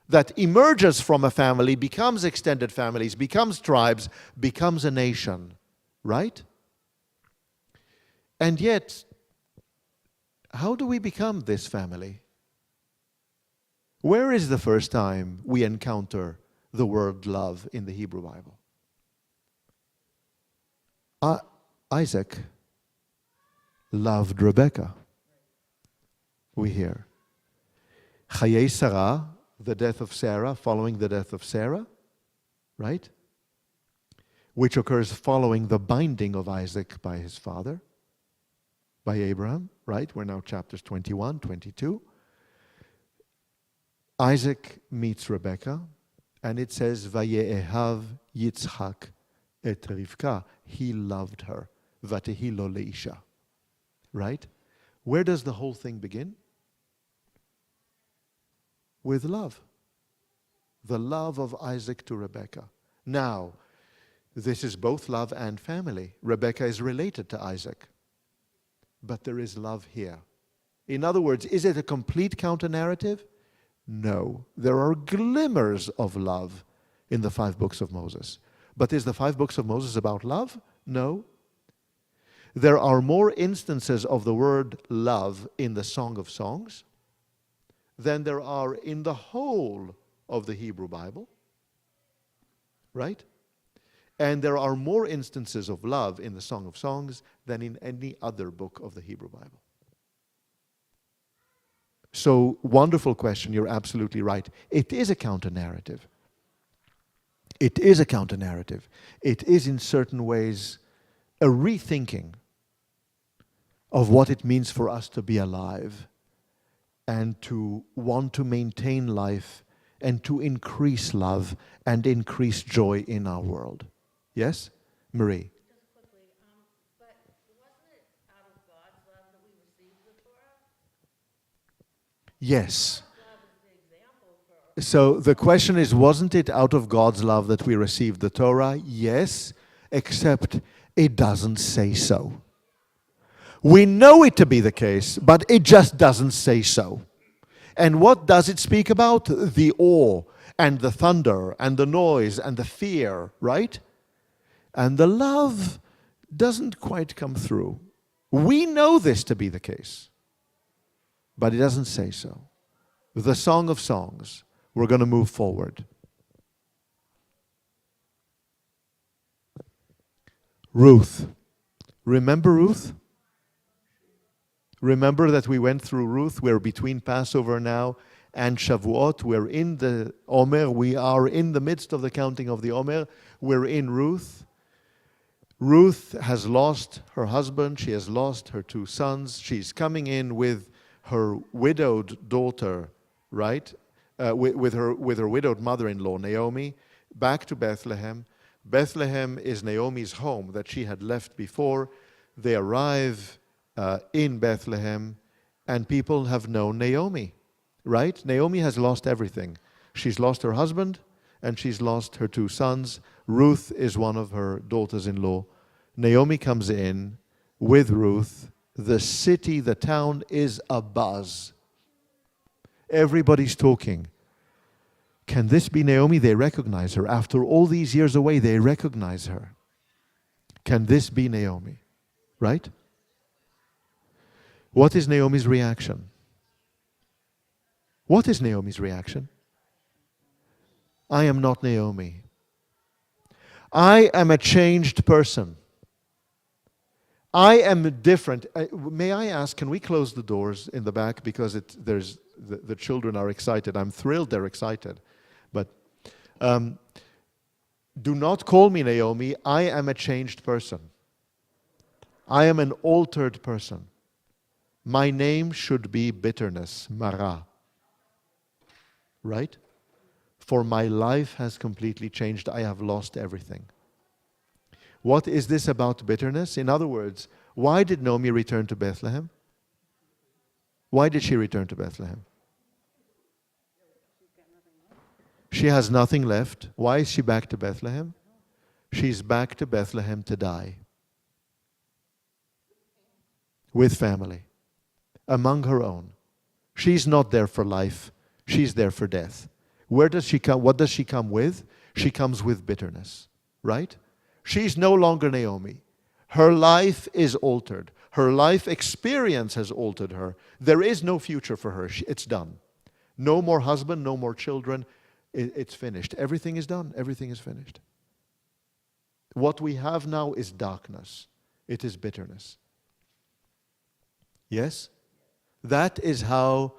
that emerges from a family, becomes extended families, becomes tribes, becomes a nation. Right? And yet, how do we become this family? Where is the first time we encounter the word love in the Hebrew Bible? Isaac loved Rebekah. We hear. Chayei Sarah, the death of Sarah, following the death of Sarah, right? Which occurs following the binding of Isaac by his father, by Abraham, right? We're now chapters 21, 22. Isaac meets Rebekah, and it says, Vaye'ehav Yitzchak et Rivka. He loved her. Vatehi lo leisha. Right? Where does the whole thing begin? With love. The love of Isaac to Rebekah. Now, this is both love and family. Rebekah is related to Isaac. But there is love here. In other words, is it a complete counter-narrative? No. There are glimmers of love in the five books of Moses. But is the five books of Moses about love? No. There are more instances of the word love in the Song of Songs than there are in the whole of the Hebrew Bible. Right? And there are more instances of love in the Song of Songs than in any other book of the Hebrew Bible. So, wonderful question, you're absolutely right. It is a counter-narrative. It is a counter-narrative. It is in certain ways a rethinking of what it means for us to be alive and to want to maintain life and to increase love and increase joy in our world. Yes? Marie? Just quickly, but wasn't it out of God's love that we received the Torah? Yes. Love is the example for So the question is, wasn't it out of God's love that we received the Torah? Yes, except it doesn't say so. We know it to be the case, but it just doesn't say so. And what does it speak about? The awe and the thunder and the noise and the fear, right? And the love doesn't quite come through. We know this to be the case, but it doesn't say so. The Song of Songs. We're going to move forward. Ruth. Remember Ruth? Remember that we went through Ruth. We're between Passover now and Shavuot. We're in the Omer. We are in the midst of the counting of the Omer. We're in Ruth. Ruth has lost her husband. She has lost her two sons. She's coming in with her widowed daughter, right? With her widowed mother-in-law, Naomi. back to Bethlehem. Bethlehem is Naomi's home that she had left before. They arrive in Bethlehem, and people have known Naomi, right? Naomi has lost everything. She's lost her husband, and she's lost her 2 sons. Ruth is one of her daughters-in-law. Naomi comes in with Ruth. The city, the town is abuzz. Everybody's talking. Can this be Naomi? They recognize her. After all these years away, they recognize her. Can this be Naomi? Right? What is Naomi's reaction? What is Naomi's reaction? I am not Naomi. I am a changed person. I am different. May I ask, can we close the doors in the back? Because the children are excited. I'm thrilled they're excited. But do not call me Naomi. I am a changed person. I am an altered person. My name should be bitterness, Mara. Right? For my life has completely changed. I have lost everything. What is this about bitterness? In other words, why did Naomi return to Bethlehem? Why did she return to Bethlehem? She has nothing left. Why is she back to Bethlehem? She's back to Bethlehem to die. With family. Among her own. She's not there for life. She's there for death. Where does she come? What does she come with? She comes with bitterness. Right? She's no longer Naomi. Her life is altered. Her life experience has altered her. There is no future for her. It's done. No more husband, no more children. It's finished. Everything is done. Everything is finished. What we have now is darkness. It is bitterness. Yes? That is how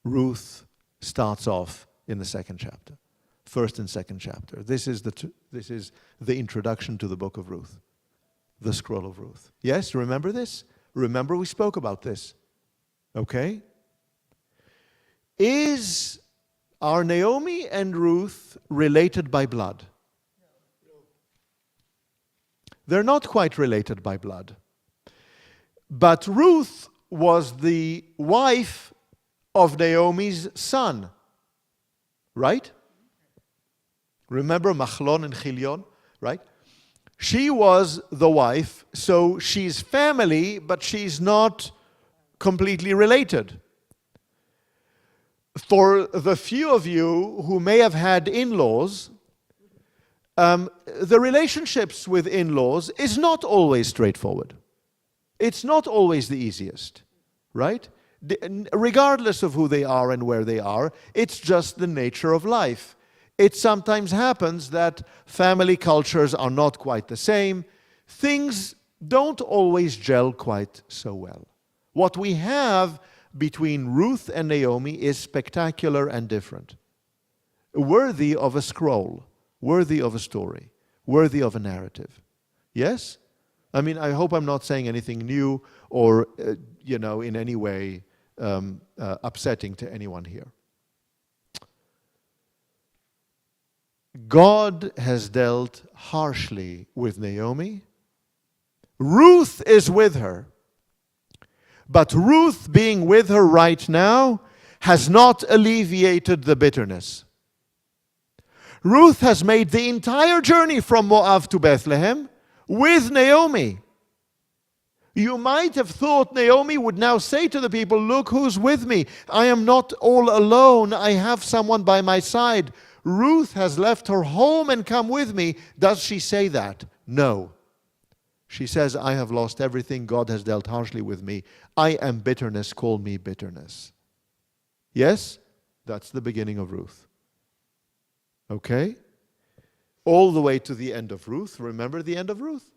Ruth starts off in the 2nd chapter. 1st and 2nd chapter. This is the introduction to the book of Ruth. The Scroll of Ruth. Yes, remember this? Remember we spoke about this. Okay? Are Naomi and Ruth related by blood? They're not quite related by blood. But Ruth was the wife of Naomi's son. Right? Remember Machlon and Chilion, right? She was the wife, so she's family, but she's not completely related. For the few of you who may have had in-laws, the relationships with in-laws is not always straightforward. It's not always the easiest, right? Regardless of who they are and where they are, it's just the nature of life. It sometimes happens that family cultures are not quite the same. Things don't always gel quite so well. What we have between Ruth and Naomi is spectacular and different. Worthy of a scroll, worthy of a story, worthy of a narrative. Yes? I mean, I hope I'm not saying anything new or, in any way upsetting to anyone here. God has dealt harshly with Naomi. Ruth is with her. But Ruth being with her right now has not alleviated the bitterness. Ruth has made the entire journey from Moab to Bethlehem with Naomi. You might have thought Naomi would now say to the people, look who's with me. I am not all alone. I have someone by my side. Ruth has left her home and come with me. Does she say that? No. She says, I have lost everything. God has dealt harshly with me. I am bitterness. Call me bitterness. Yes? That's the beginning of Ruth. Okay? All the way to the end of Ruth. Remember the end of Ruth?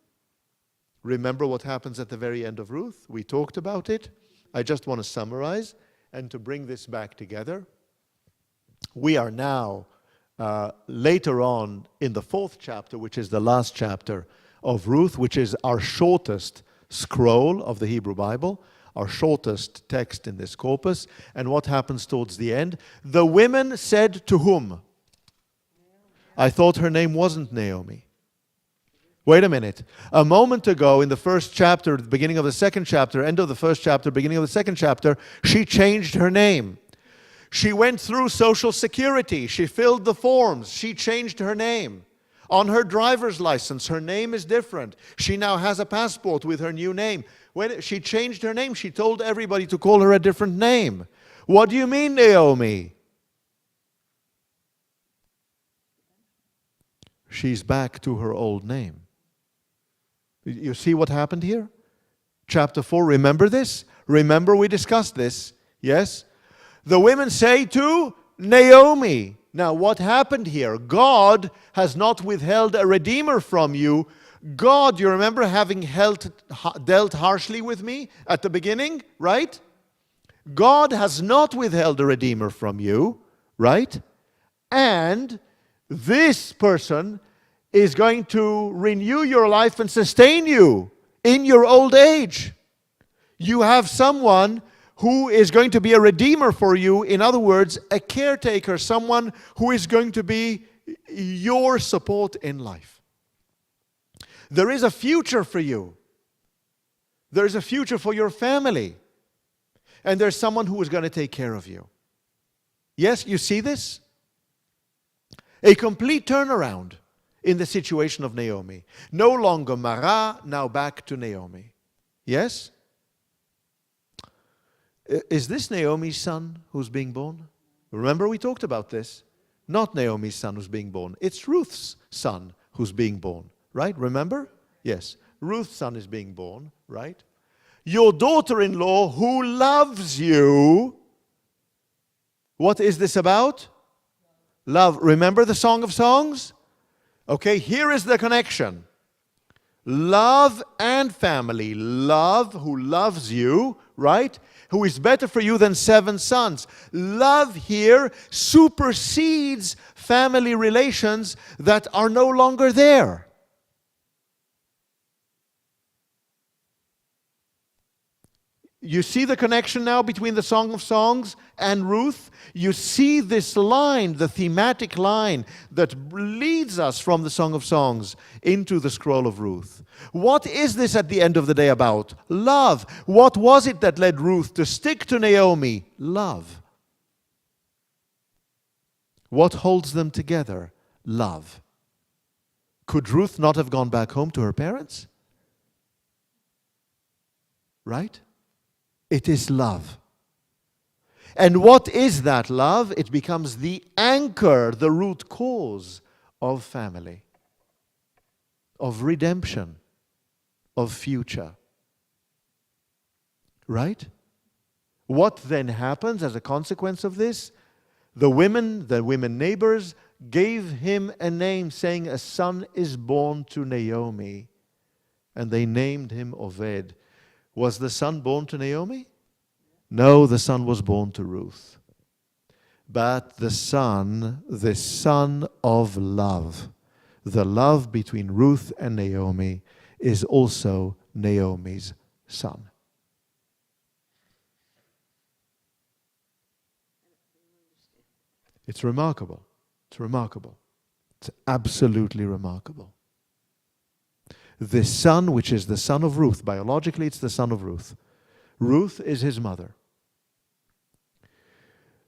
Remember what happens at the very end of Ruth? We talked about it. I just want to summarize and to bring this back together. We are now later on in the 4th chapter, which is the last chapter of Ruth, which is our shortest scroll of the Hebrew Bible, our shortest text in this corpus. And what happens towards the end? The women said to whom? I thought her name wasn't Naomi. Wait a minute. A moment ago in the first chapter, the beginning of the second chapter, end of the first chapter, beginning of the second chapter, she changed her name. She went through Social Security. She filled the forms. She changed her name. On her driver's license, her name is different. She now has a passport with her new name. When she changed her name, she told everybody to call her a different name. What do you mean, Naomi? She's back to her old name. You see what happened here? Chapter 4, remember this? Remember we discussed this, yes? The women say to Naomi. Now what happened here? God has not withheld a redeemer from you. God, you remember having dealt harshly with me at the beginning, right? God has not withheld a redeemer from you, right? And this person is going to renew your life and sustain you in your old age. You have someone who is going to be a redeemer for you. In other words, a caretaker, someone who is going to be your support in life. There is a future for you. There is a future for your family. And there's someone who is going to take care of you. Yes, you see this? A complete turnaround in the situation of Naomi. No longer Mara, now back to Naomi. Yes? Is this Naomi's son who's being born? Remember we talked about this. Not Naomi's son who's being born. It's Ruth's son who's being born. Right? Remember? Yes. Ruth's son is being born. Right? Your daughter-in-law who loves you. What is this about? Love. Remember the Song of Songs? Okay, here is the connection. Love and family. Love, who loves you, right? Who is better for you than 7 sons. Love here supersedes family relations that are no longer there. You see the connection now between the Song of Songs and Ruth? You see this line, the thematic line that leads us from the Song of Songs into the Scroll of Ruth. What is this at the end of the day about? Love. What was it that led Ruth to stick to Naomi? Love. What holds them together? Love. Could Ruth not have gone back home to her parents? Right? It is love. And what is that love? It becomes the anchor, the root cause of family, of redemption, of future. Right? What then happens as a consequence of this? The women neighbors, gave him a name, saying, a son is born to Naomi. And they named him Oved. Was the son born to Naomi? No, the son was born to Ruth. But the son of love, the love between Ruth and Naomi, is also Naomi's son. It's remarkable. It's remarkable. It's absolutely remarkable. This son, which is the son of Ruth, biologically it's the son of Ruth. Ruth is his mother.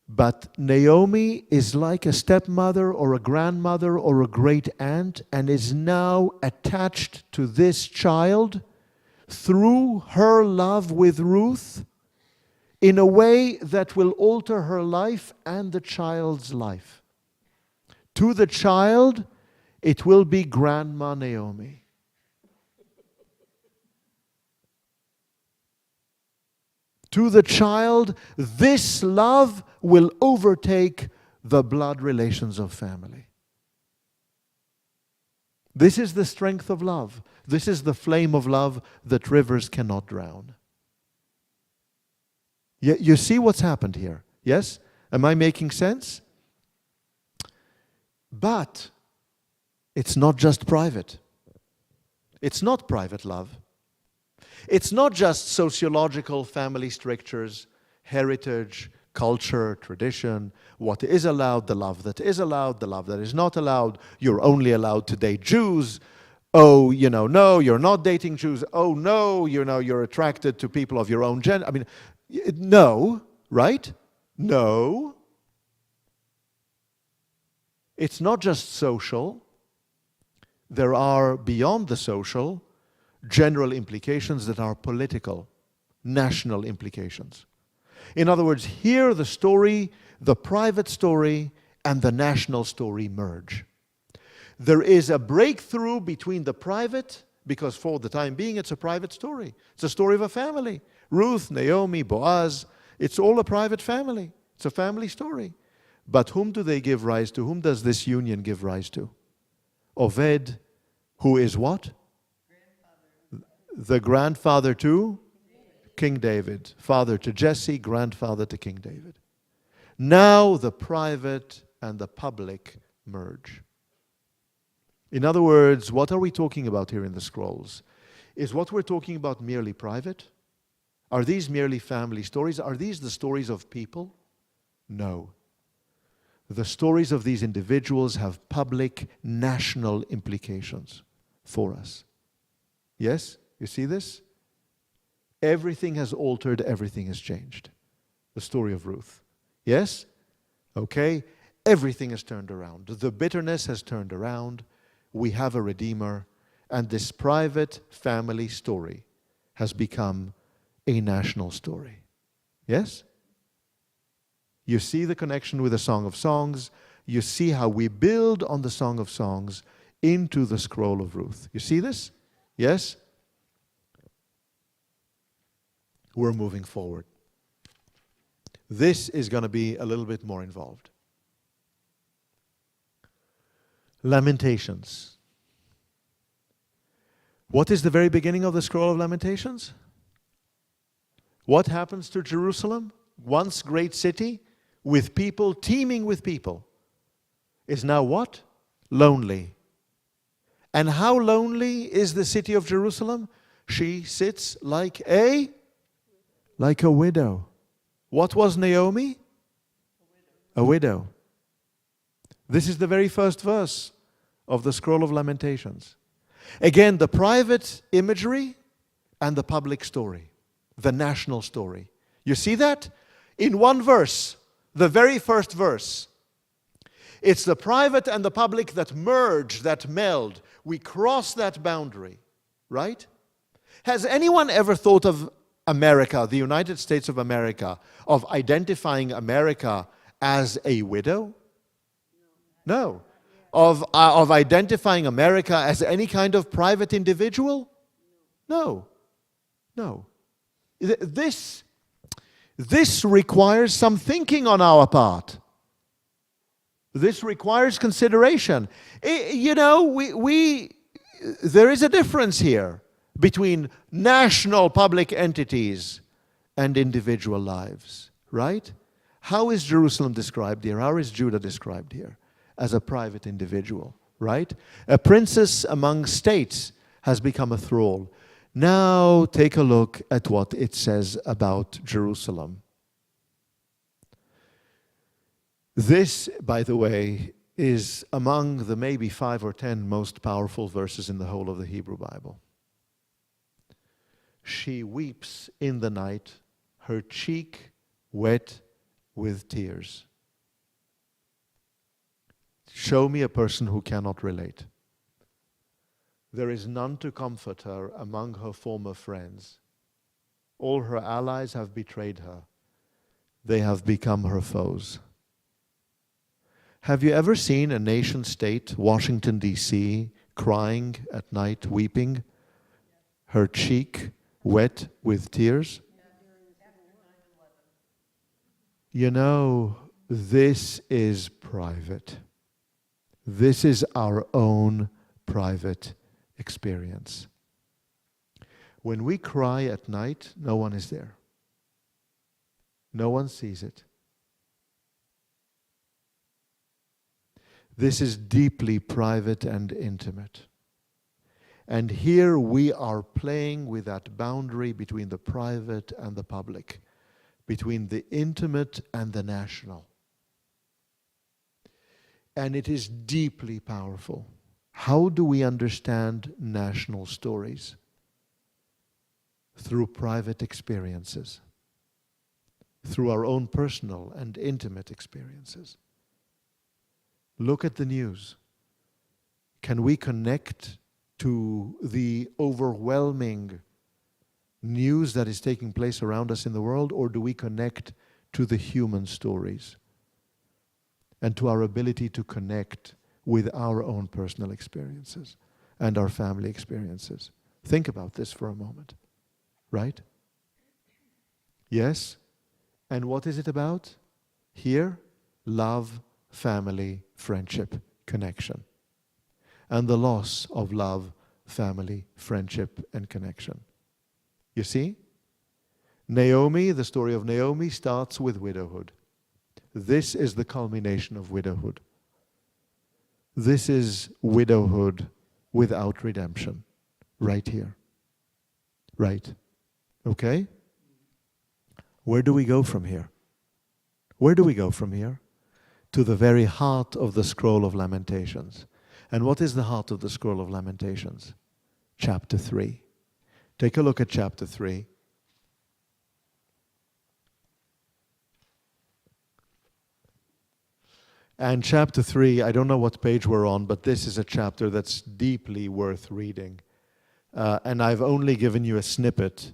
But Naomi is like a stepmother or a grandmother or a great aunt and is now attached to this child through her love with Ruth in a way that will alter her life and the child's life. To the child, it will be Grandma Naomi. To the child, this love will overtake the blood relations of family. This is the strength of love. This is the flame of love that rivers cannot drown. You see what's happened here? Yes? Am I making sense? But it's not just private. It's not private love. It's not just sociological family strictures, heritage, culture, tradition, what is allowed, the love that is allowed, the love that is not allowed. You're only allowed to date Jews. Oh, no, you're not dating Jews. Oh, no, you're attracted to people of your own gender. I mean, no, right? No. It's not just social. There are, beyond the social, general implications that are political, national implications. In other words, here the story, the private story, and the national story merge. There is a breakthrough between the private, because for the time being it's a private story. It's a story of a family. Ruth, Naomi, Boaz, it's all a private family. It's a family story. But whom do they give rise to? Whom does this union give rise to? Oved, who is what? The grandfather to King David. Father to Jesse, grandfather to King David. Now the private and the public merge. In other words, what are we talking about here in the scrolls? Is what we're talking about merely private? Are these merely family stories? Are these the stories of people? No. The stories of these individuals have public, national implications for us. Yes? You see this? Everything has altered, everything has changed. The story of Ruth. Yes? Okay? Everything has turned around. The bitterness has turned around. We have a Redeemer. And this private family story has become a national story. Yes? You see the connection with the Song of Songs. You see how we build on the Song of Songs into the Scroll of Ruth. You see this? Yes? We're moving forward. This is going to be a little bit more involved. Lamentations. What is the very beginning of the Scroll of Lamentations? What happens to Jerusalem, once great city, with people, teeming with people, is now what? Lonely. And how lonely is the city of Jerusalem? She sits like a widow. What was Naomi? A widow. This is the very first verse of the Scroll of Lamentations. Again, the private imagery and the public story, the national story. You see that? In one verse, the very first verse. It's the private and the public that merge, that meld. We cross that boundary, right? Has anyone ever thought of America, the United States of America, of identifying America as a widow? No. Of identifying America as any kind of private individual? No. No. This requires some thinking on our part. This requires consideration. There is a difference here between national public entities and individual lives, right? How is Jerusalem described here? How is Judah described here? As a private individual, right? A princess among states has become a thrall. Now take a look at what it says about Jerusalem. This, by the way, is among the maybe 5 or 10 most powerful verses in the whole of the Hebrew Bible. She weeps in the night, her cheek wet with tears. Show me a person who cannot relate. There is none to comfort her among her former friends. All her allies have betrayed her. They have become her foes. Have you ever seen a nation state, Washington, D.C., crying at night, weeping, her cheek wet with tears? You know, this is private. This is our own private experience. When we cry at night, no one is there. No one sees it. This is deeply private and intimate. And here we are playing with that boundary between the private and the public. between the intimate and the national. And it is deeply powerful. How do we understand national stories? Through private experiences, through our own personal and intimate experiences. Look at the news. Can we connect to the overwhelming news that is taking place around us in the world, or do we connect to the human stories and to our ability to connect with our own personal experiences and our family experiences? Think about this for a moment, right? Yes? And what is it about? Here, love, family, friendship, connection. And the loss of love, family, friendship, and connection. You see? Naomi, the story of Naomi starts with widowhood. This is the culmination of widowhood. This is widowhood without redemption. Right here. Right. Okay? Where do we go from here? Where do we go from here? To the very heart of the Scroll of Lamentations. And what is the heart of the Scroll of Lamentations? Chapter 3. Take a look at chapter 3. And chapter 3, I don't know what page we're on, but this is a chapter that's deeply worth reading. And I've only given you a snippet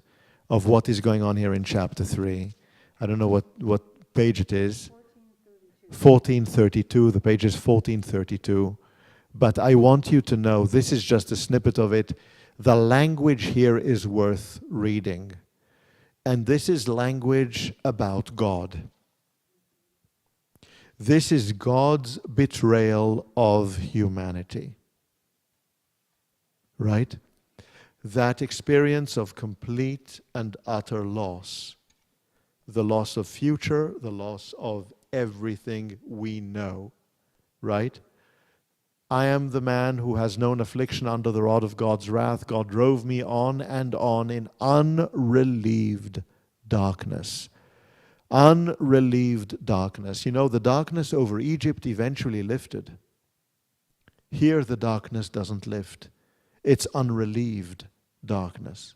of what is going on here in chapter 3. I don't know what page it is. 1432. The page is 1432. But I want you to know, this is just a snippet of it. The language here is worth reading. And this is language about God. This is God's betrayal of humanity. Right? That experience of complete and utter loss. The loss of future, the loss of everything we know. Right? I am the man who has known affliction under the rod of God's wrath. God drove me on and on in unrelieved darkness. Unrelieved darkness. You know, the darkness over Egypt eventually lifted. Here the darkness doesn't lift. It's unrelieved darkness.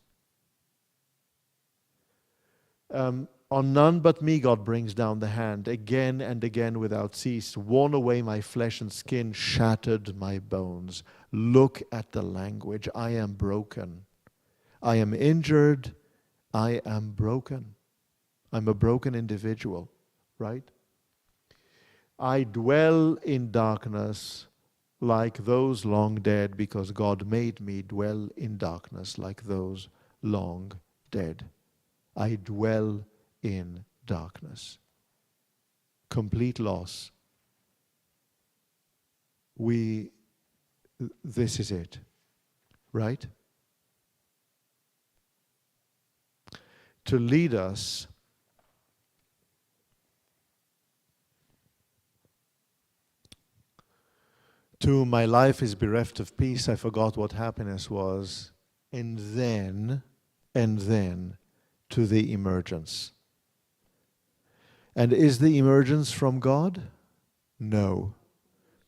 On none but me God brings down the hand, again and again without cease, worn away my flesh and skin, shattered my bones. Look at the language. I am broken. I am injured. I am broken. I'm a broken individual, right? I dwell in darkness like those long dead, because God made me dwell in darkness like those long dead. I dwell in darkness. Complete loss. This is it, right? To lead us to my life is bereft of peace, I forgot what happiness was, and then to the emergence. And is the emergence from God? No.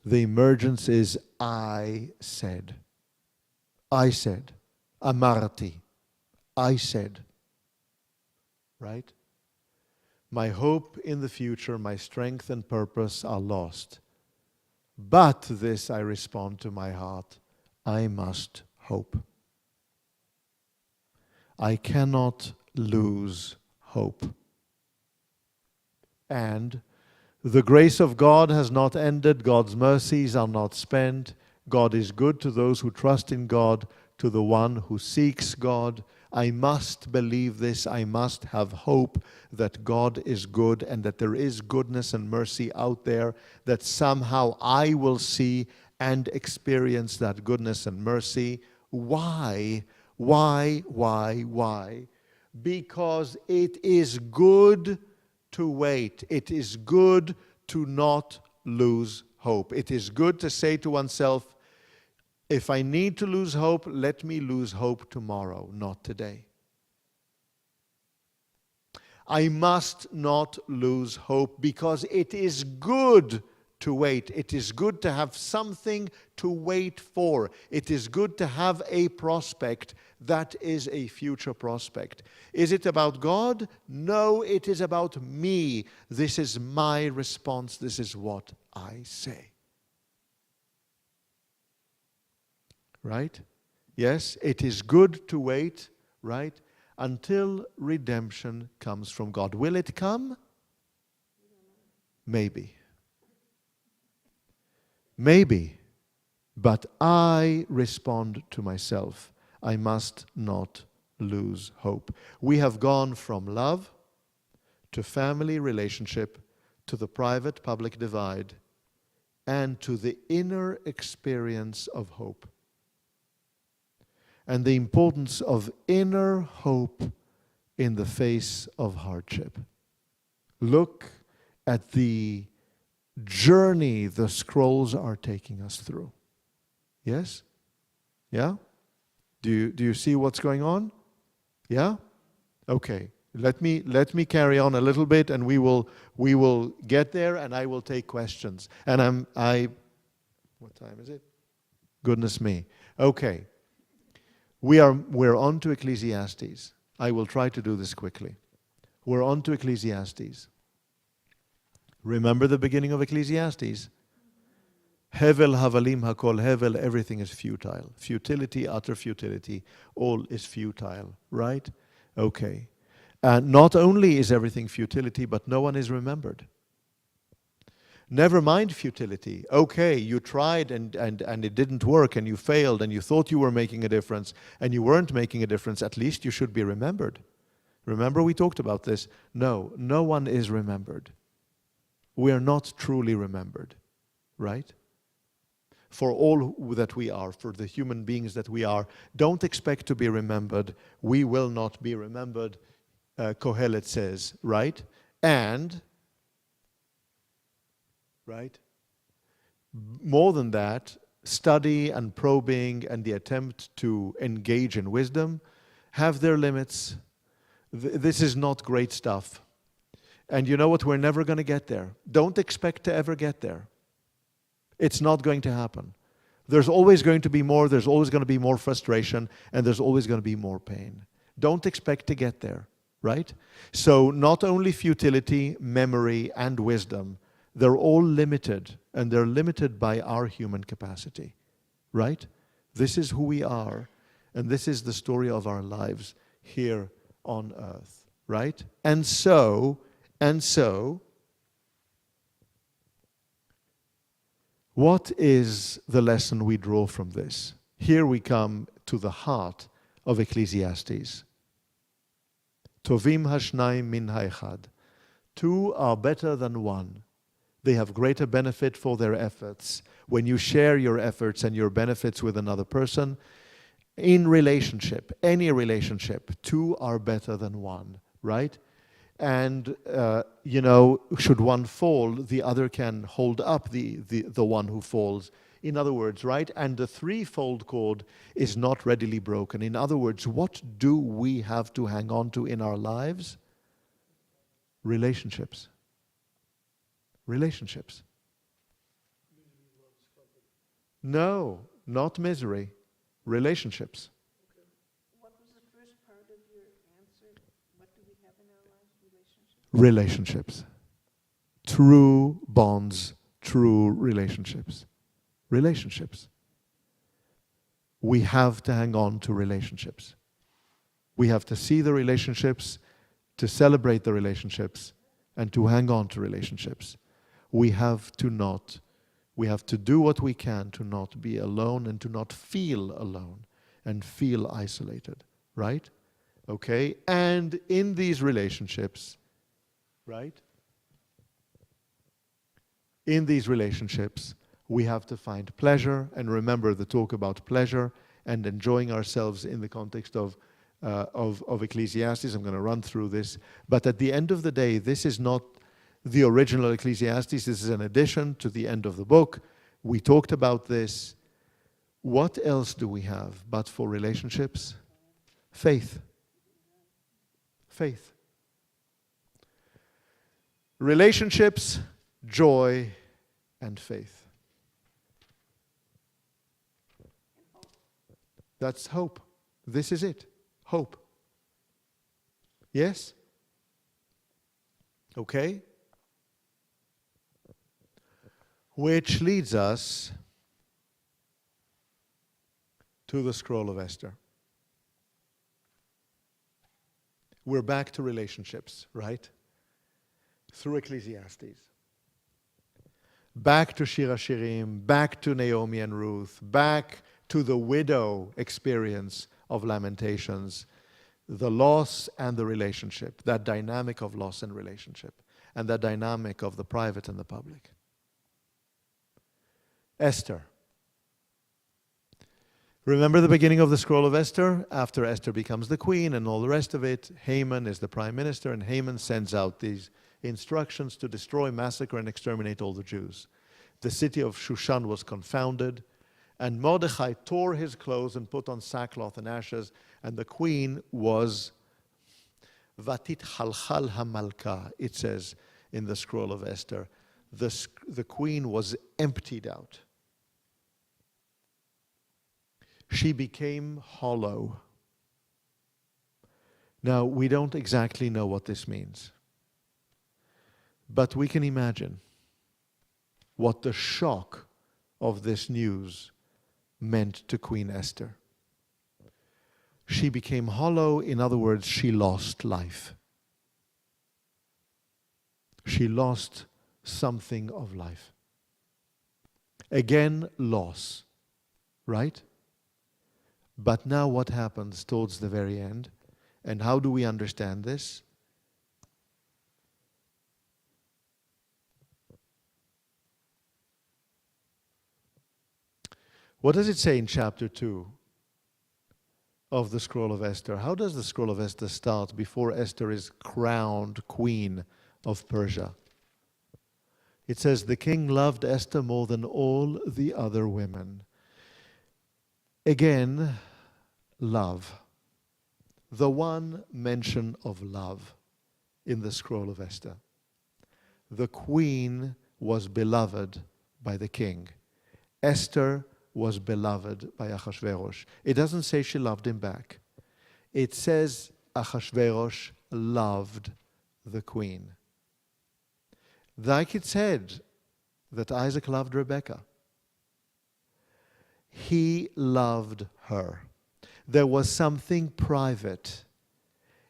The emergence is I said. I said. Amarti. I said. Right? My hope in the future, my strength and purpose are lost. But this I respond to my heart. I must hope. I cannot lose hope. And the grace of God has not ended. God's mercies are not spent. God is good to those who trust in God, to the one who seeks God. I must believe this. I must have hope that God is good and that there is goodness and mercy out there, that somehow I will see and experience that goodness and mercy. Why? Why? Because it is good to wait. It is good to not lose hope. It is good to say to oneself, if I need to lose hope, let me lose hope tomorrow, not today. I must not lose hope because it is good to wait. It is good to have something to wait for. It is good to have a prospect that is a future prospect. Is it about God? No, it is about me. This is my response. This is what I say. Right? Yes, it is good to wait, right, until redemption comes from God. Will it come? Maybe. Maybe. But I respond to myself. I must not lose hope. We have gone from love to family relationship to the private-public divide and to the inner experience of hope. And the importance of inner hope in the face of hardship. Look at the journey the scrolls are taking us through. Yes? Yeah? Do you see what's going on? Yeah? Okay. Let me carry on a little bit, and we will get there, and I will take questions. And what time is it? Goodness me. Okay. We're on to Ecclesiastes. I will try to do this quickly. We're on to Ecclesiastes. Remember the beginning of Ecclesiastes? Hevel havalim hakol hevel, everything is futile. Futility, utter futility, all is futile, right? Okay. Not only is everything futility, but no one is remembered. Never mind futility. Okay, you tried and it didn't work and you failed and you thought you were making a difference and you weren't making a difference. At least you should be remembered. Remember we talked about this? No one is remembered. We are not truly remembered, right? For all that we are, for the human beings that we are, don't expect to be remembered. We will not be remembered, Kohelet says, right? And right? More than that, study and probing and the attempt to engage in wisdom have their limits. This is not great stuff. And you know what? We're never going to get there. Don't expect to ever get there. It's not going to happen. There's always going to be more, there's always going to be more frustration, and there's always going to be more pain. Don't expect to get there, right? So not only futility, memory, and wisdom, they're all limited, and they're limited by our human capacity, right? This is who we are, and this is the story of our lives here on earth, right? And so, what is the lesson we draw from this? Here we come to the heart of Ecclesiastes. Tovim hashnayim min ha'echad. Two are better than one. They have greater benefit for their efforts. When you share your efforts and your benefits with another person, in relationship, any relationship, two are better than one, right? And, should one fall, the other can hold up the one who falls. In other words, right? And the threefold cord is not readily broken. In other words, what do we have to hang on to in our lives? Relationships. Relationships. No, not misery. Relationships. Okay. What was the first part of your answer? What do we have in our lives? Relationships. True bonds, true relationships. Relationships. We have to hang on to relationships. We have to see the relationships, to celebrate the relationships, and to hang on to relationships. We have to do what we can to not be alone and to not feel alone and feel isolated, right? Okay? And in these relationships, right? In these relationships, we have to find pleasure, and remember the talk about pleasure and enjoying ourselves in the context of Ecclesiastes. I'm going to run through this. But at the end of the day, this is not the original Ecclesiastes. This is an addition to the end of the book. We talked about this. What else do we have but for relationships? Faith. Faith. Relationships, joy, and faith. That's hope. This is it. Hope. Yes? Okay? Which leads us to the Scroll of Esther. We're back to relationships, right? Through Ecclesiastes. Back to Shir HaShirim, back to Naomi and Ruth, back to the widow experience of Lamentations, the loss and the relationship, that dynamic of loss and relationship, and that dynamic of the private and the public. Esther. Remember the beginning of the Scroll of Esther? After Esther becomes the queen and all the rest of it, Haman is the prime minister, and Haman sends out these instructions to destroy, massacre, and exterminate all the Jews. The city of Shushan was confounded, and Mordechai tore his clothes and put on sackcloth and ashes, and the queen was Vatit Halchal Hamalka, it says in the Scroll of Esther. The queen was emptied out. She became hollow. Now, we don't exactly know what this means, but we can imagine what the shock of this news meant to Queen Esther. She became hollow, in other words, she lost life. She lost something of life. Again, loss, right? But now what happens towards the very end? And how do we understand this? What does it say in chapter 2 of the Scroll of Esther? How does the Scroll of Esther start before Esther is crowned queen of Persia? It says, the king loved Esther more than all the other women. Again, love. The one mention of love in the Scroll of Esther. The queen was beloved by the king. Esther was beloved by Achashverosh. It doesn't say she loved him back. It says Achashverosh loved the queen. Like it said that Isaac loved Rebekah. He loved her. There was something private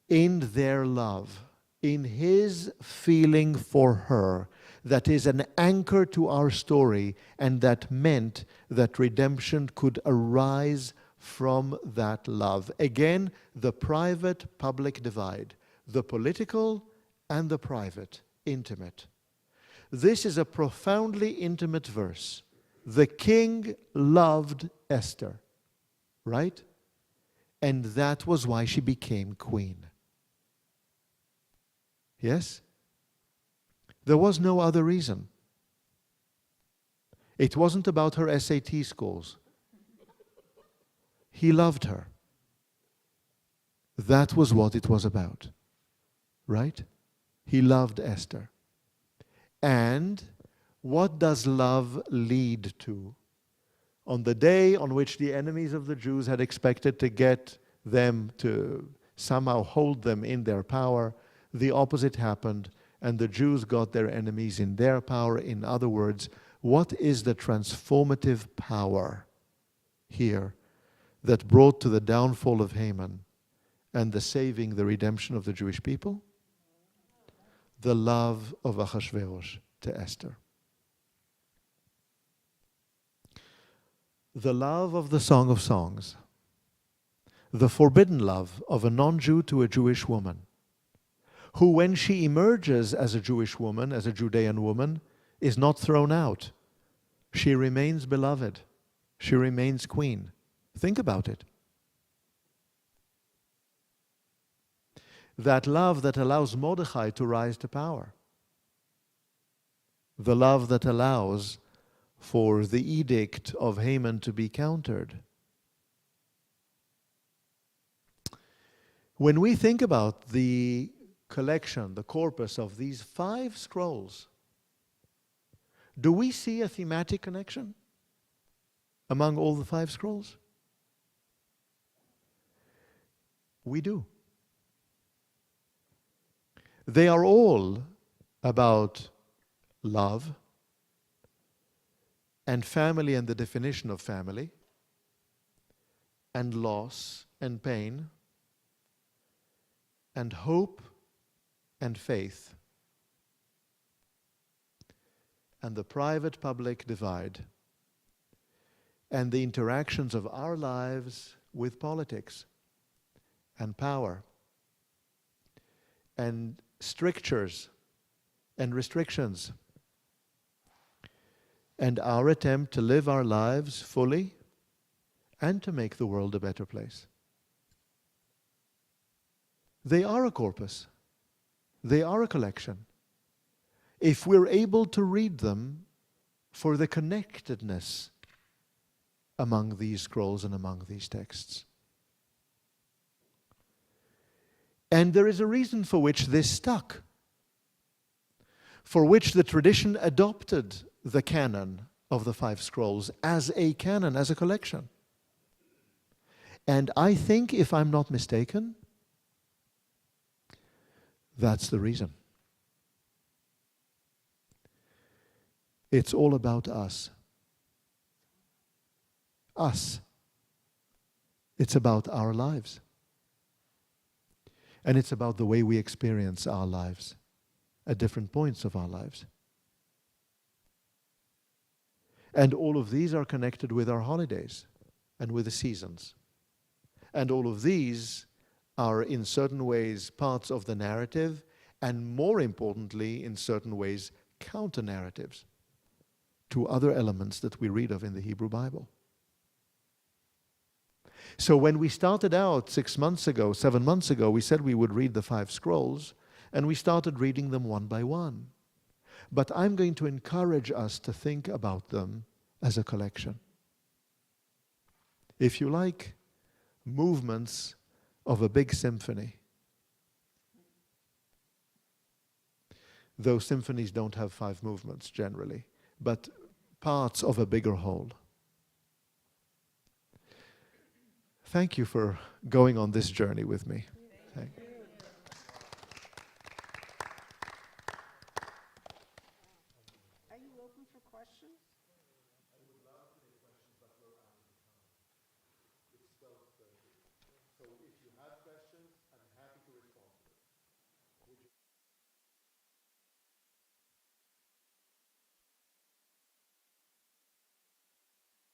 in their love, in his feeling for her, that is an anchor to our story, and that meant that redemption could arise from that love. Again, the private-public divide, the political and the private, intimate. This is a profoundly intimate verse. The king loved Esther, right? And that was why she became queen. Yes? There was no other reason. It wasn't about her SAT scores. He loved her. That was what it was about, right? He loved Esther. And what does love lead to? On the day on which the enemies of the Jews had expected to get them to somehow hold them in their power, the opposite happened, and the Jews got their enemies in their power. In other words, what is the transformative power here that brought to the downfall of Haman and the saving, the redemption of the Jewish people? The love of Achashverosh to Esther. The love of the Song of Songs. The forbidden love of a non-Jew to a Jewish woman, who, when she emerges as a Jewish woman, as a Judean woman, is not thrown out. She remains beloved. She remains queen. Think about it. That love that allows Mordechai to rise to power. The love that allows for the edict of Haman to be countered. When we think about the collection, the corpus of these 5 scrolls, do we see a thematic connection among all the 5 scrolls? We do. They are all about love and family and the definition of family, and loss and pain, and hope and faith, and the private-public divide, and the interactions of our lives with politics and power, and strictures and restrictions, and our attempt to live our lives fully and to make the world a better place. They are a corpus. They are a collection. If we're able to read them for the connectedness among these scrolls and among these texts. And there is a reason for which this stuck, for which the tradition adopted the canon of the 5 scrolls as a canon, as a collection. And I think, if I'm not mistaken, that's the reason. It's all about us. Us. It's about our lives. And it's about the way we experience our lives at different points of our lives. And all of these are connected with our holidays and with the seasons. And all of these are in certain ways parts of the narrative, and more importantly, in certain ways, counter-narratives to other elements that we read of in the Hebrew Bible. So when we started out 6 months ago, 7 months ago, we said we would read the 5 scrolls, and we started reading them one by one. But I'm going to encourage us to think about them as a collection. If you like, movements of a big symphony. Though symphonies don't have 5 movements generally, but parts of a bigger whole. Thank you for going on this journey with me. Thank you. Are you open for questions? So if you have questions, I'm happy to respond to them.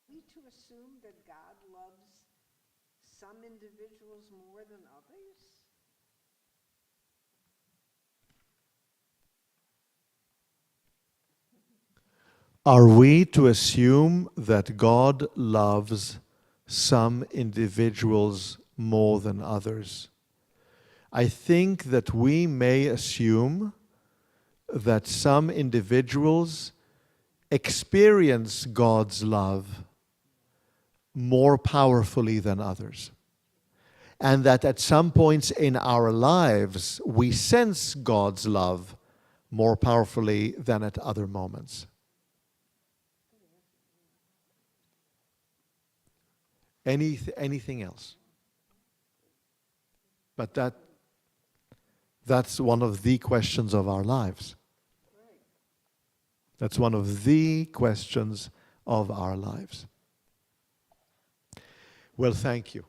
Are we to assume that God loves some individuals more than others? Are we to assume that God loves some individuals more than others? I think that we may assume that some individuals experience God's love more powerfully than others. And that at some points in our lives, we sense God's love more powerfully than at other moments. Anything else? But that's one of the questions of our lives. That's one of the questions of our lives. Well, thank you.